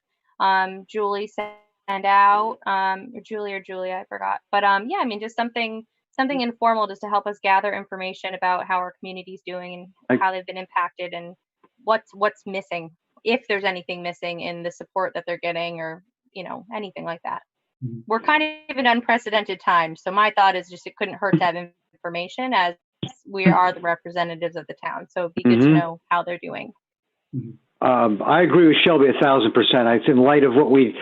Julie send out, or Julia, I forgot. But yeah, I mean, just something informal just to help us gather information about how our community's doing and how they've been impacted and what's missing, if there's anything missing in the support that they're getting, or anything like that. Mhm. We're kind of in unprecedented times, so my thought is just it couldn't hurt to have information, as we are the representatives of the town, so it'd be good to know how they're doing. I agree with Shelby 1,000%. It's in light of what we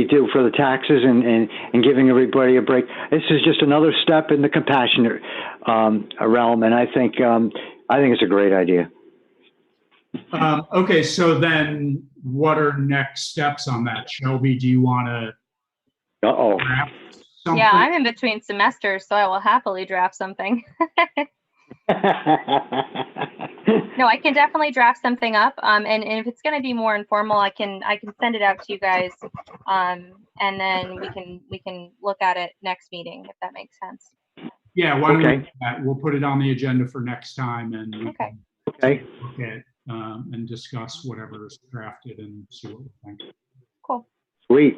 do for the taxes and giving everybody a break. This is just another step in the compassionate realm, and I think it's a great idea. Okay, so then what are next steps on that? Shelby, do you want to draft something? Yeah, I'm in between semesters, so I will happily draft something. No, I can definitely draft something up. And if it's going to be more informal, I can send it out to you guys. And then we can look at it next meeting, if that makes sense. Yeah, why don't we do that? We'll put it on the agenda for next time, and we can look at and discuss whatever is drafted and see what we think. Cool. Sweet.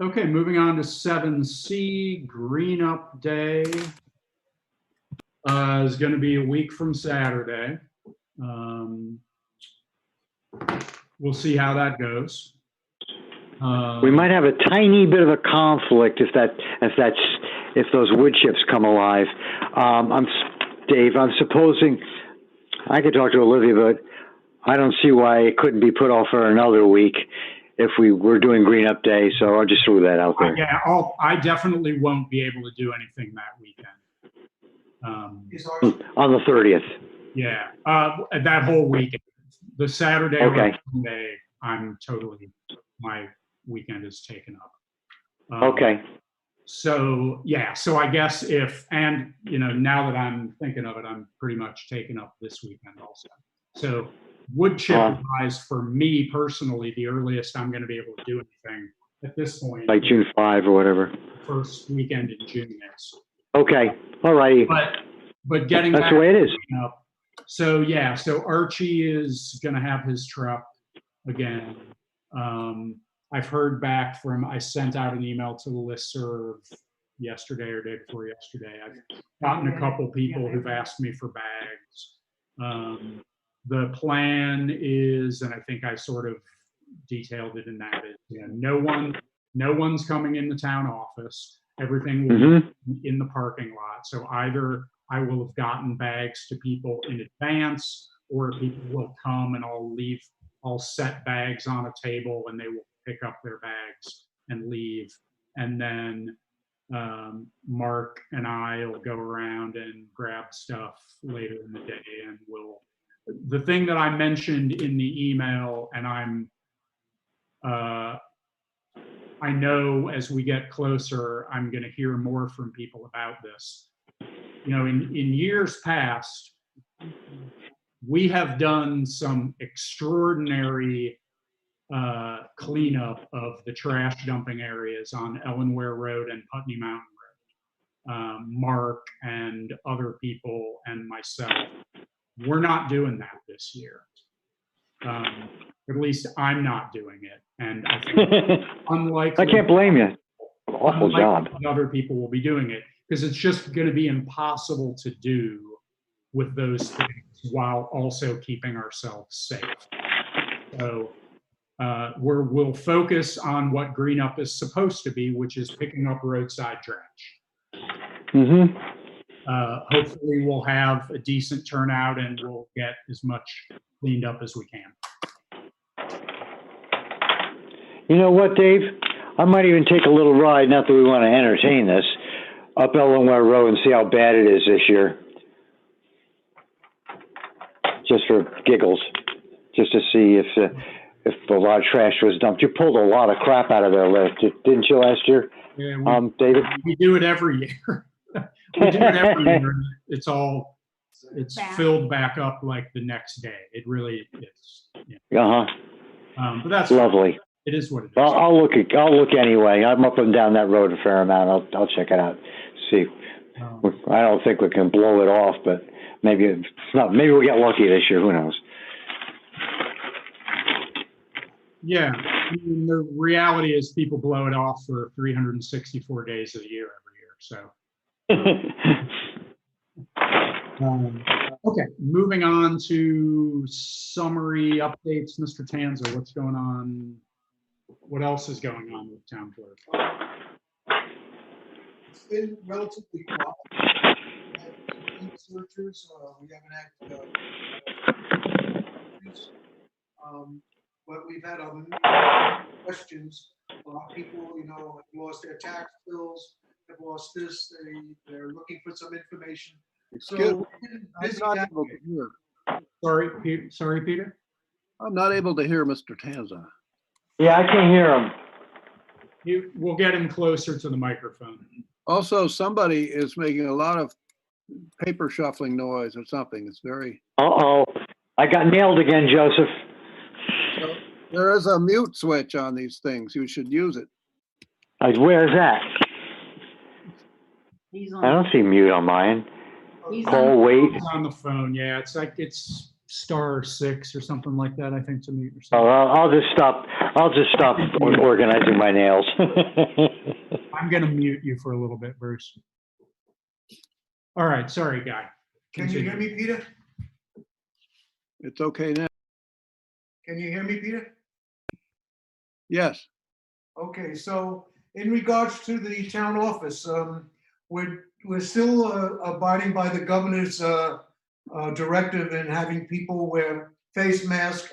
Okay, moving on to 7C, Green Up Day is going to be a week from Saturday. We'll see how that goes. We might have a tiny bit of a conflict if those wood chips come alive. Dave, I'm supposing I could talk to Olivia, but I don't see why it couldn't be put off for another week if we were doing Green Up Day. So I'll just throw that out there. Yeah, I definitely won't be able to do anything that weekend. On the 30th. Yeah, that whole weekend. The Saturday or Sunday, my weekend is taken up. Okay. So yeah, so I guess now that I'm thinking of it, I'm pretty much taken up this weekend also. So wood chip wise, for me personally, the earliest I'm going to be able to do anything at this point, like June 5 or whatever. First weekend in June is. Okay. All righty. But getting that's back the way it is. So yeah, so Archie is going to have his truck again. I've heard back I sent out an email to the listserv yesterday or day before yesterday. I've gotten a couple people who've asked me for bags. The plan is, and I think I sort of detailed it in that, no one's coming in the town office. Everything will be in the parking lot. So either I will have gotten bags to people in advance, or people will come and I'll set bags on a table and they will pick up their bags and leave. And then Mark and I will go around and grab stuff later in the day, and the thing that I mentioned in the email, and I know as we get closer, I'm going to hear more from people about this. In years past, we have done some extraordinary cleanup of the trash dumping areas on Ellenware Road and Putney Mountain Road. Mark and other people and myself, we're not doing that this year. At least I'm not doing it. And I think unlikely, I can't blame you. Awful job. Other people will be doing it, because it's just going to be impossible to do with those things while also keeping ourselves safe. So we'll focus on what Green Up is supposed to be, which is picking up roadside trash. hopefully we'll have a decent turnout and we'll get as much cleaned up as we can. You know what, Dave? I might even take a little ride, not that we want to entertain this, up Ellenware Road and see how bad it is this year. Just for giggles, just to see if a lot of trash was dumped. You pulled a lot of crap out of there, didn't you, last year, Yeah, David? we do it every year. We do it every year. It's Back. filled back up like the next day. It really is. Yeah. Uh-huh. But that's Lovely. It is what it is. Well, I'll look anyway. I'm up and down that road a fair amount. I'll check it out. See. I don't think we can blow it off, but maybe it's not. Maybe we'll get lucky this year. Who knows? Yeah. I mean, the reality is people blow it off for 364 days of the year every year. So. Okay, moving on to summary updates. Mr. Tanza, what's going on? What else is going on with town clerk? It's been relatively quiet. We have some searchers. We haven't had but we've had questions. People, have lost their tax bills, have lost this. They're looking for some information. Excuse me, So I'm busy not that able way. to hear. Sorry, Peter. I'm not able to hear Mr. Tanza. Yeah, I can't hear him. We'll get him closer to the microphone. Also, somebody is making a lot of paper shuffling noise or something. It's very. Uh-oh. I got nailed again, Joseph. So there is a mute switch on these things. You should use it. Where's that? He's I don't see mute on mine. He's Call, wait. It's on the phone. Yeah, it's *6 or something like that, I think, to mute Oh, yourself. I'll just stop organizing my nails. I'm going to mute you for a little bit, Bruce. All right. Sorry, Guy. Can you hear me, Peter? It's okay now. Can you hear me, Peter? Yes. Okay, so in regards to the town office, we're still abiding by the governor's directive in having people wear face masks.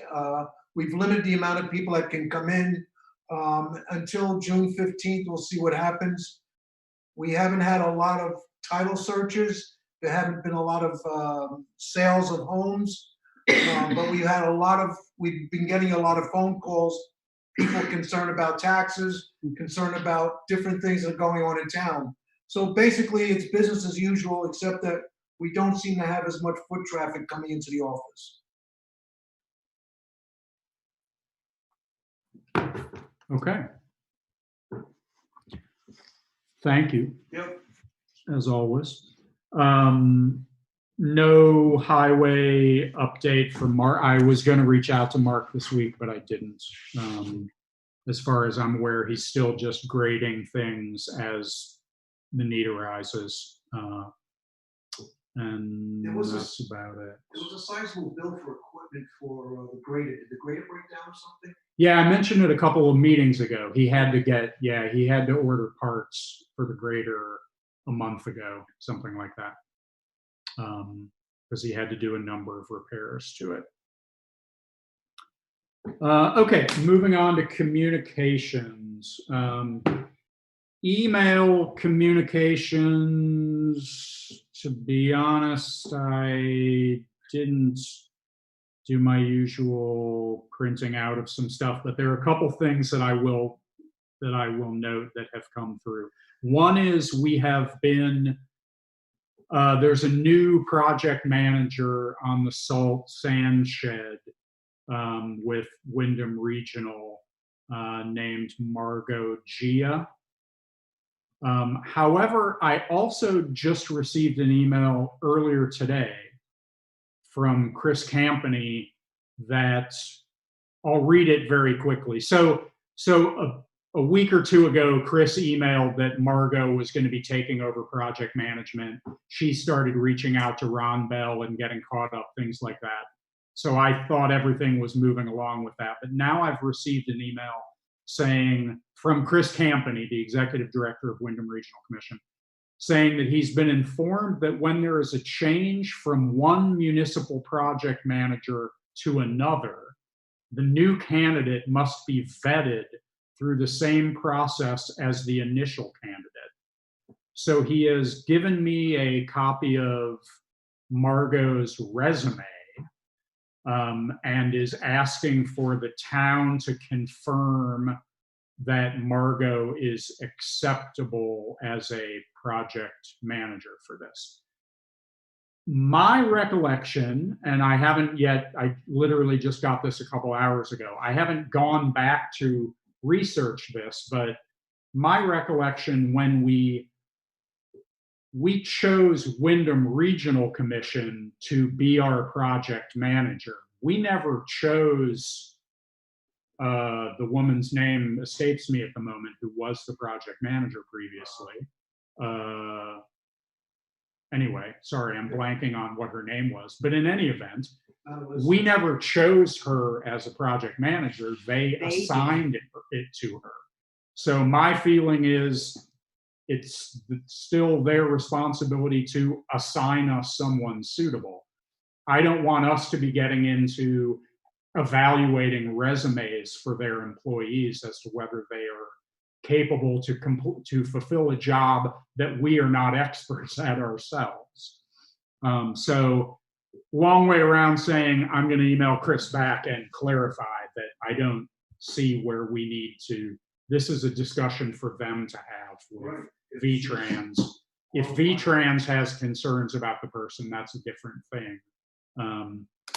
We've limited the amount of people that can come in until June 15th. We'll see what happens. We haven't had a lot of title searches. There haven't been a lot of sales of homes, but we've been getting a lot of phone calls. People concerned about taxes, concerned about different things that are going on in town. So basically, it's business as usual, except that we don't seem to have as much foot traffic coming into the office. Okay. Thank you. Yep. As always. No highway update from Mark. I was going to reach out to Mark this week, but I didn't. As far as I'm aware, he's still just grading things as the need arises. And that's about it. There was a sizable bill for equipment for the grader. Did the grader break down or something? Yeah, I mentioned it a couple of meetings ago. He had to order parts for the grader a month ago, something like that. Because he had to do a number of repairs to it. Okay, moving on to communications. Email communications, to be honest, I didn't do my usual printing out of some stuff, but there are a couple things that I will note that have come through. One is we have been, there's a new project manager on the salt sand shed with Wyndham Regional named Margot Gia. However, I also just received an email earlier today from Chris Campany that I'll read it very quickly. So a week or two ago, Chris emailed that Margot was going to be taking over project management. She started reaching out to Ron Bell and getting caught up, things like that. So I thought everything was moving along with that. But now I've received an email saying, from Chris Campany, the executive director of Wyndham Regional Commission, saying that he's been informed that when there is a change from one municipal project manager to another, the new candidate must be vetted through the same process as the initial candidate. So he has given me a copy of Margot's resume, and is asking for the town to confirm that Margot is acceptable as a project manager for this. My recollection, and I haven't yet, I literally just got this a couple hours ago. I haven't gone back to research this, but my recollection when we chose Wyndham Regional Commission to be our project manager. We never chose, the woman's name escapes me at the moment, who was the project manager previously. Anyway, sorry, I'm blanking on what her name was. But in any event, we never chose her as a project manager. They assigned it to her. So my feeling is it's still their responsibility to assign us someone suitable. I don't want us to be getting into evaluating resumes for their employees as to whether they are capable to fulfill a job that we are not experts at ourselves. So long way around saying I'm going to email Chris back and clarify that I don't see where we need to. This is a discussion for them to have with VTrans. If VTrans has concerns about the person, that's a different thing.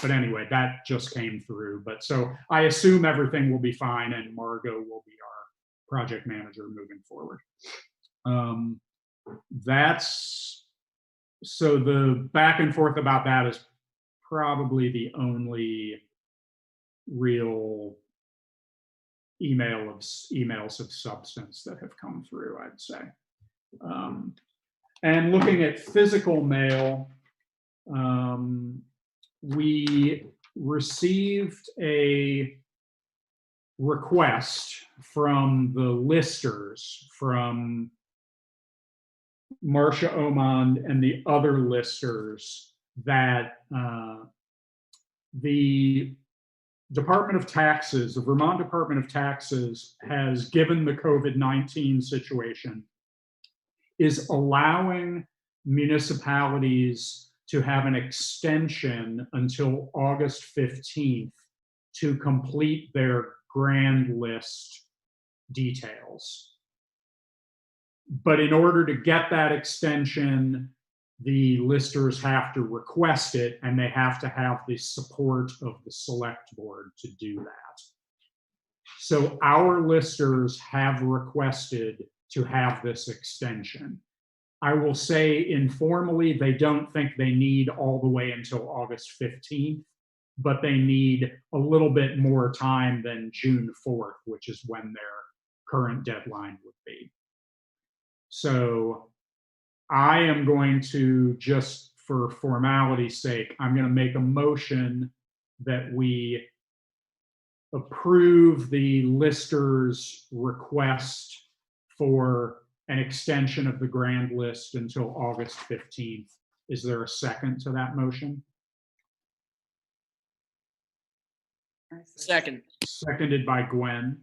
But anyway, that just came through. But so I assume everything will be fine and Margot will be our project manager moving forward. So the back and forth about that is probably the only real emails of substance that have come through, I'd say. And looking at physical mail, we received a request from the listers, from Marcia Omond and the other listers, that the Department of Taxes, the Vermont Department of Taxes, has, given the COVID-19 situation, is allowing municipalities to have an extension until August 15th to complete their grand list details. But in order to get that extension, the listers have to request it, and they have to have the support of the select board to do that. So our listers have requested to have this extension. I will say informally, they don't think they need all the way until August 15th, but they need a little bit more time than June 4th, which is when their current deadline would be. So I am going to, just for formality's sake, I'm going to make a motion that we approve the lister's request for an extension of the grand list until August 15th. Is there a second to that motion? Second. Seconded by Gwen.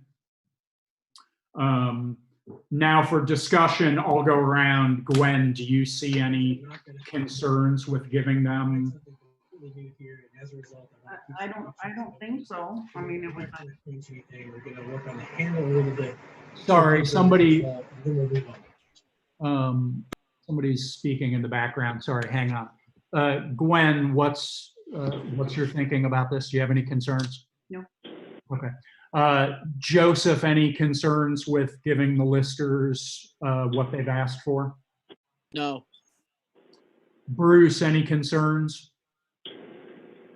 Now for discussion, I'll go around. Gwen, do you see any concerns with giving them? I don't think so. I mean, it was. We're gonna work on the handle a little bit. Sorry, somebody's speaking in the background. Sorry, hang on. Gwen, what's your thinking about this? Do you have any concerns? No. Okay. Joseph, any concerns with giving the listers what they've asked for? No. Bruce, any concerns?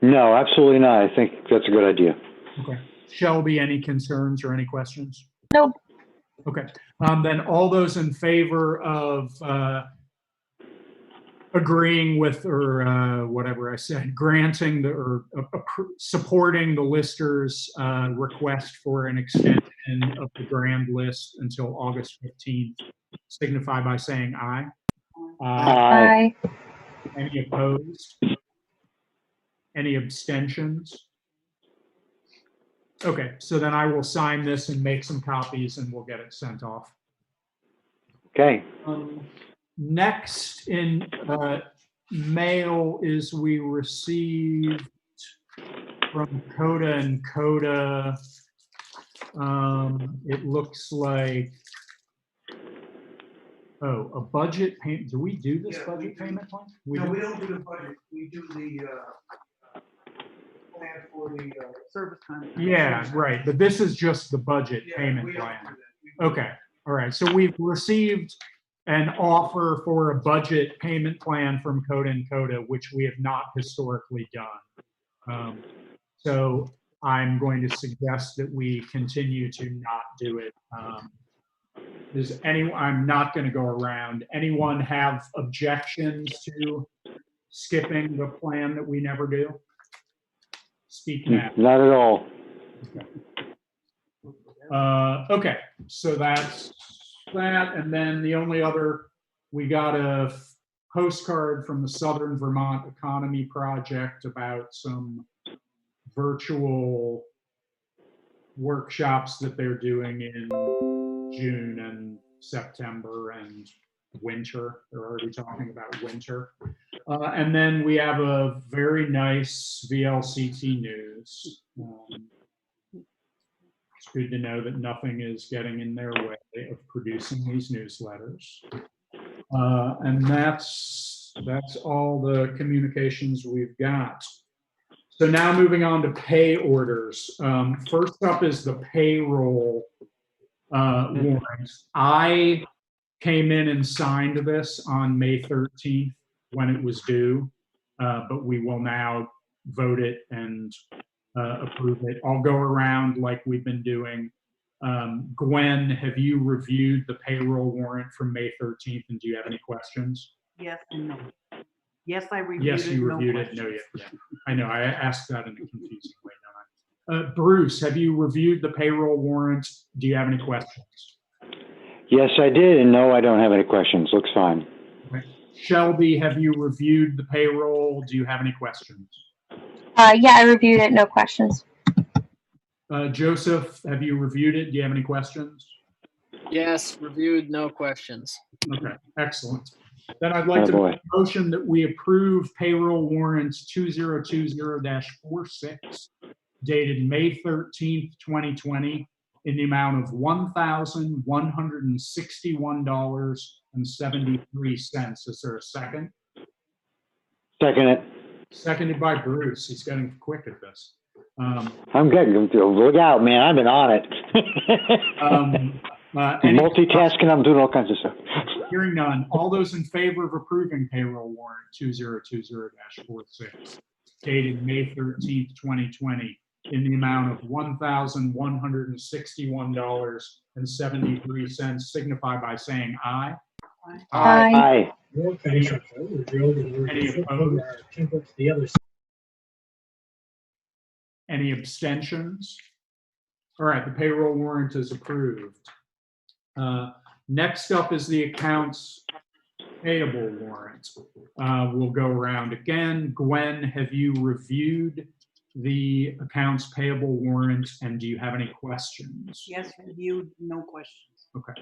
No, absolutely not. I think that's a good idea. Okay. Shelby, any concerns or any questions? Nope. Okay. Then all those in favor of agreeing with, or whatever I said, granting the, or supporting the lister's request for an extension of the grand list until August 15th, signify by saying aye. Aye. Any opposed? Any abstentions? Okay, so then I will sign this and make some copies and we'll get it sent off. Okay. Next in mail is we received from Coda and Coda. It looks like, oh, a budget payment. Do we do this Yeah, budget we do. payment plan? No, we don't do the budget. We do the plan for the. Service contract. Yeah, right. But this is just the budget Yeah, payment we don't plan. do that. We do- Okay, all right. So we've received an offer for a budget payment plan from Coda and Coda, which we have not historically done. So I'm going to suggest that we continue to not do it. I'm not going to go around. Anyone have objections to skipping the plan that we never do? Speak now. Not at all. Okay, so that's that. And then the only other, we got a postcard from the Southern Vermont Economy Project about some virtual workshops that they're doing in June and September and winter. They're already talking about winter. And then we have a very nice VLCT news. It's good to know that nothing is getting in their way of producing these newsletters. And that's all the communications we've got. So now moving on to pay orders. First up is the payroll warrant. I came in and signed this on May 13th when it was due, but we will now vote it and approve it. I'll go around like we've been doing. Gwen, have you reviewed the payroll warrant from May 13th, and do you have any questions? Yes and no. Yes, I reviewed it. Yes, you no reviewed it. questions. No, yeah. I know, I asked that in a confusing way, don't I? Bruce, have you reviewed the payroll warrant? Do you have any questions? Yes, I did, and no, I don't have any questions. Looks fine. Okay. Shelby, have you reviewed the payroll? Do you have any questions? Yeah, I reviewed it. No questions. Joseph, have you reviewed it? Do you have any questions? Yes, reviewed, no questions. Okay, excellent. Then I'd like Oh, to boy. make a motion that we approve payroll warrants 2020-46 dated May 13th, 2020 in the amount of $1,161.73. Is there a second? Second it. Seconded by Bruce. He's getting quick at this. I'm getting, look out, man. I've been on it. Any- Multitasking, I'm doing all kinds of stuff. Hearing none. All those in favor of approving payroll warrant 2020-46 dated May 13th, 2020 in the amount of $1,161.73 signify by saying aye. Aye. Aye. More patients, we're drilled and we're Any shifting opposed? our templates to the other side. Any abstentions? All right, the payroll warrant is approved. Next up is the accounts payable warrant. We'll go around again. Gwen, have you reviewed the accounts payable warrant, and do you have any questions? Yes, reviewed, no questions. Okay.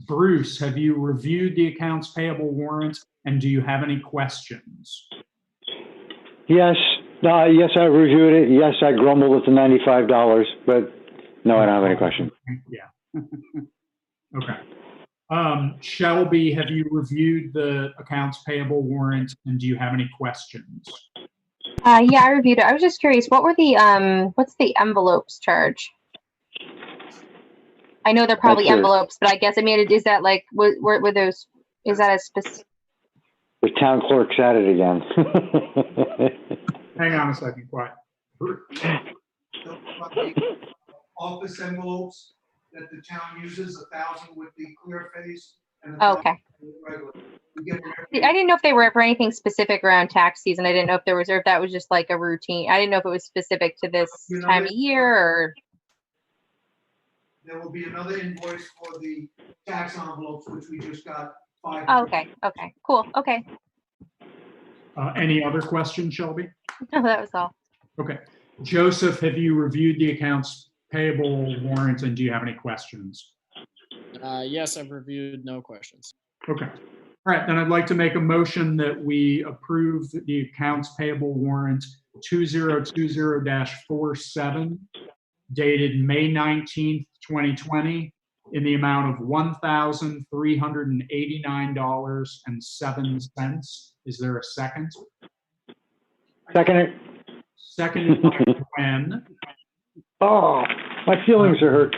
Bruce, have you reviewed the accounts payable warrant, and do you have any questions? Yes, yes, I reviewed it. Yes, I grumbled at the $95, but no, I don't have any questions. Yeah. Okay. Shelby, have you reviewed the accounts payable warrant, and do you have any questions? Yeah, I reviewed it. I was just curious, what were the what's the envelopes charge? I know they're probably That's it. envelopes, but I guess is that like were those? Is that a specific? The town clerk's at it again. Hang on a second, quiet. Office envelopes that the town uses, 1,000 with the clear face and Oh, okay. 1,000 with regular. We get them I every- didn't know if they were for anything specific around tax season. I didn't know if there was, or if that was just like a routine. I didn't know if it was specific to this You know, time of year or. There will be another invoice for the tax envelopes, which we just got 5. Oh, okay, okay, cool, okay. Any other questions, Shelby? No, that was all. Okay. Joseph, have you reviewed the accounts payable warrant and do you have any questions? Yes, I've reviewed, no questions. Okay. All right, then I'd like to make a motion that we approve the accounts payable warrant 2020-47 dated May 19th, 2020 in the amount of $1,389.07. Is there a second? Second it. Seconded by Gwen. Oh, my feelings are hurt.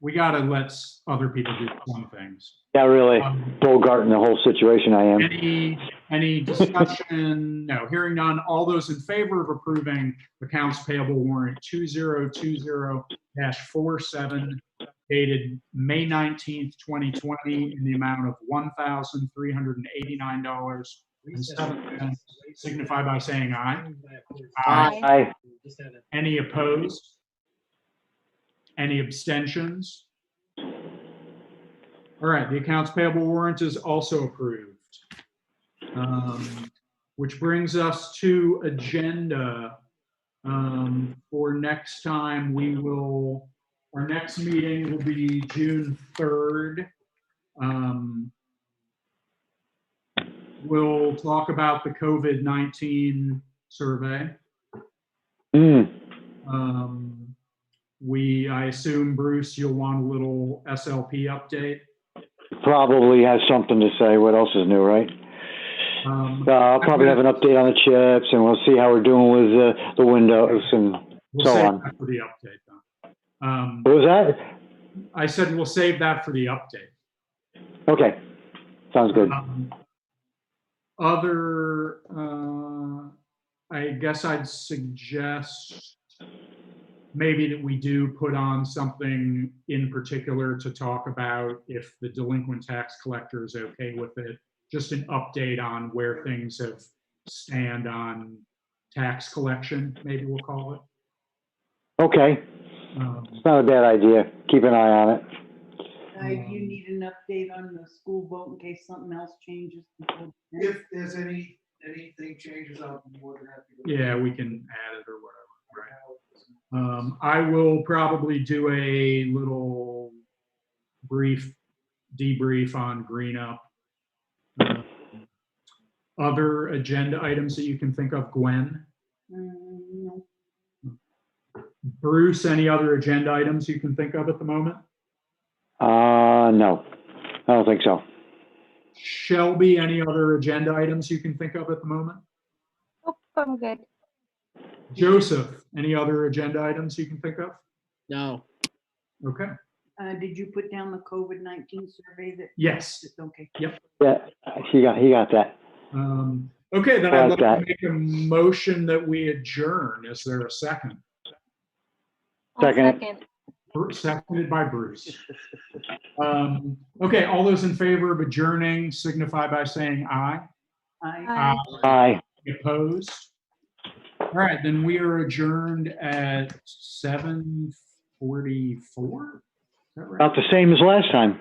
We gotta let other people do some things. Yeah, really. Um, Bogart in the whole situation I am. Any discussion? No, hearing none. All those in favor of approving accounts payable warrant 2020-47 dated May 19th, 2020 in the amount of $1,389.07 signify by saying aye. Aye. Aye. Any opposed? Any abstentions? All right, the accounts payable warrant is also approved. Which brings us to agenda. For next time, our next meeting will be June 3rd. We'll talk about the COVID-19 survey. I assume, Bruce, you'll want a little SLP update. Probably has something to say. What else is new, right? I'll probably have an update on the chips, and we'll see how we're doing with the windows and We'll so save on. that for the update, though. What was that? I said we'll save that for the update. Okay, sounds good. I guess I'd suggest maybe that we do put on something in particular to talk about if the delinquent tax collector is okay with it. Just an update on where things stand on tax collection, maybe we'll call it. Okay, it's not a bad idea. Keep an eye on it. Do you need an update on the school vote in case something else changes? If there's anything changes, I'll be more than happy to. Yeah, we can add it or whatever. Right. I will probably do a little brief debrief on Green Up. Other agenda items that you can think of, Gwen? No. Bruce, any other agenda items you can think of at the moment? No, I don't think so. Shelby, any other agenda items you can think of at the moment? Nope, I'm good. Joseph, any other agenda items you can think of? No. Okay. Did you put down the COVID-19 survey that? Yes. Okay. Yep. Yeah, he got that. Okay, then I'd like Like to make a motion that we adjourn. Is there a second? I'll Second. Seconded by Bruce. Okay, all those in favor of adjourning signify by saying aye. Aye. Aye. Opposed? All right, then we are adjourned at 7:44. Is that right? About the same as last time.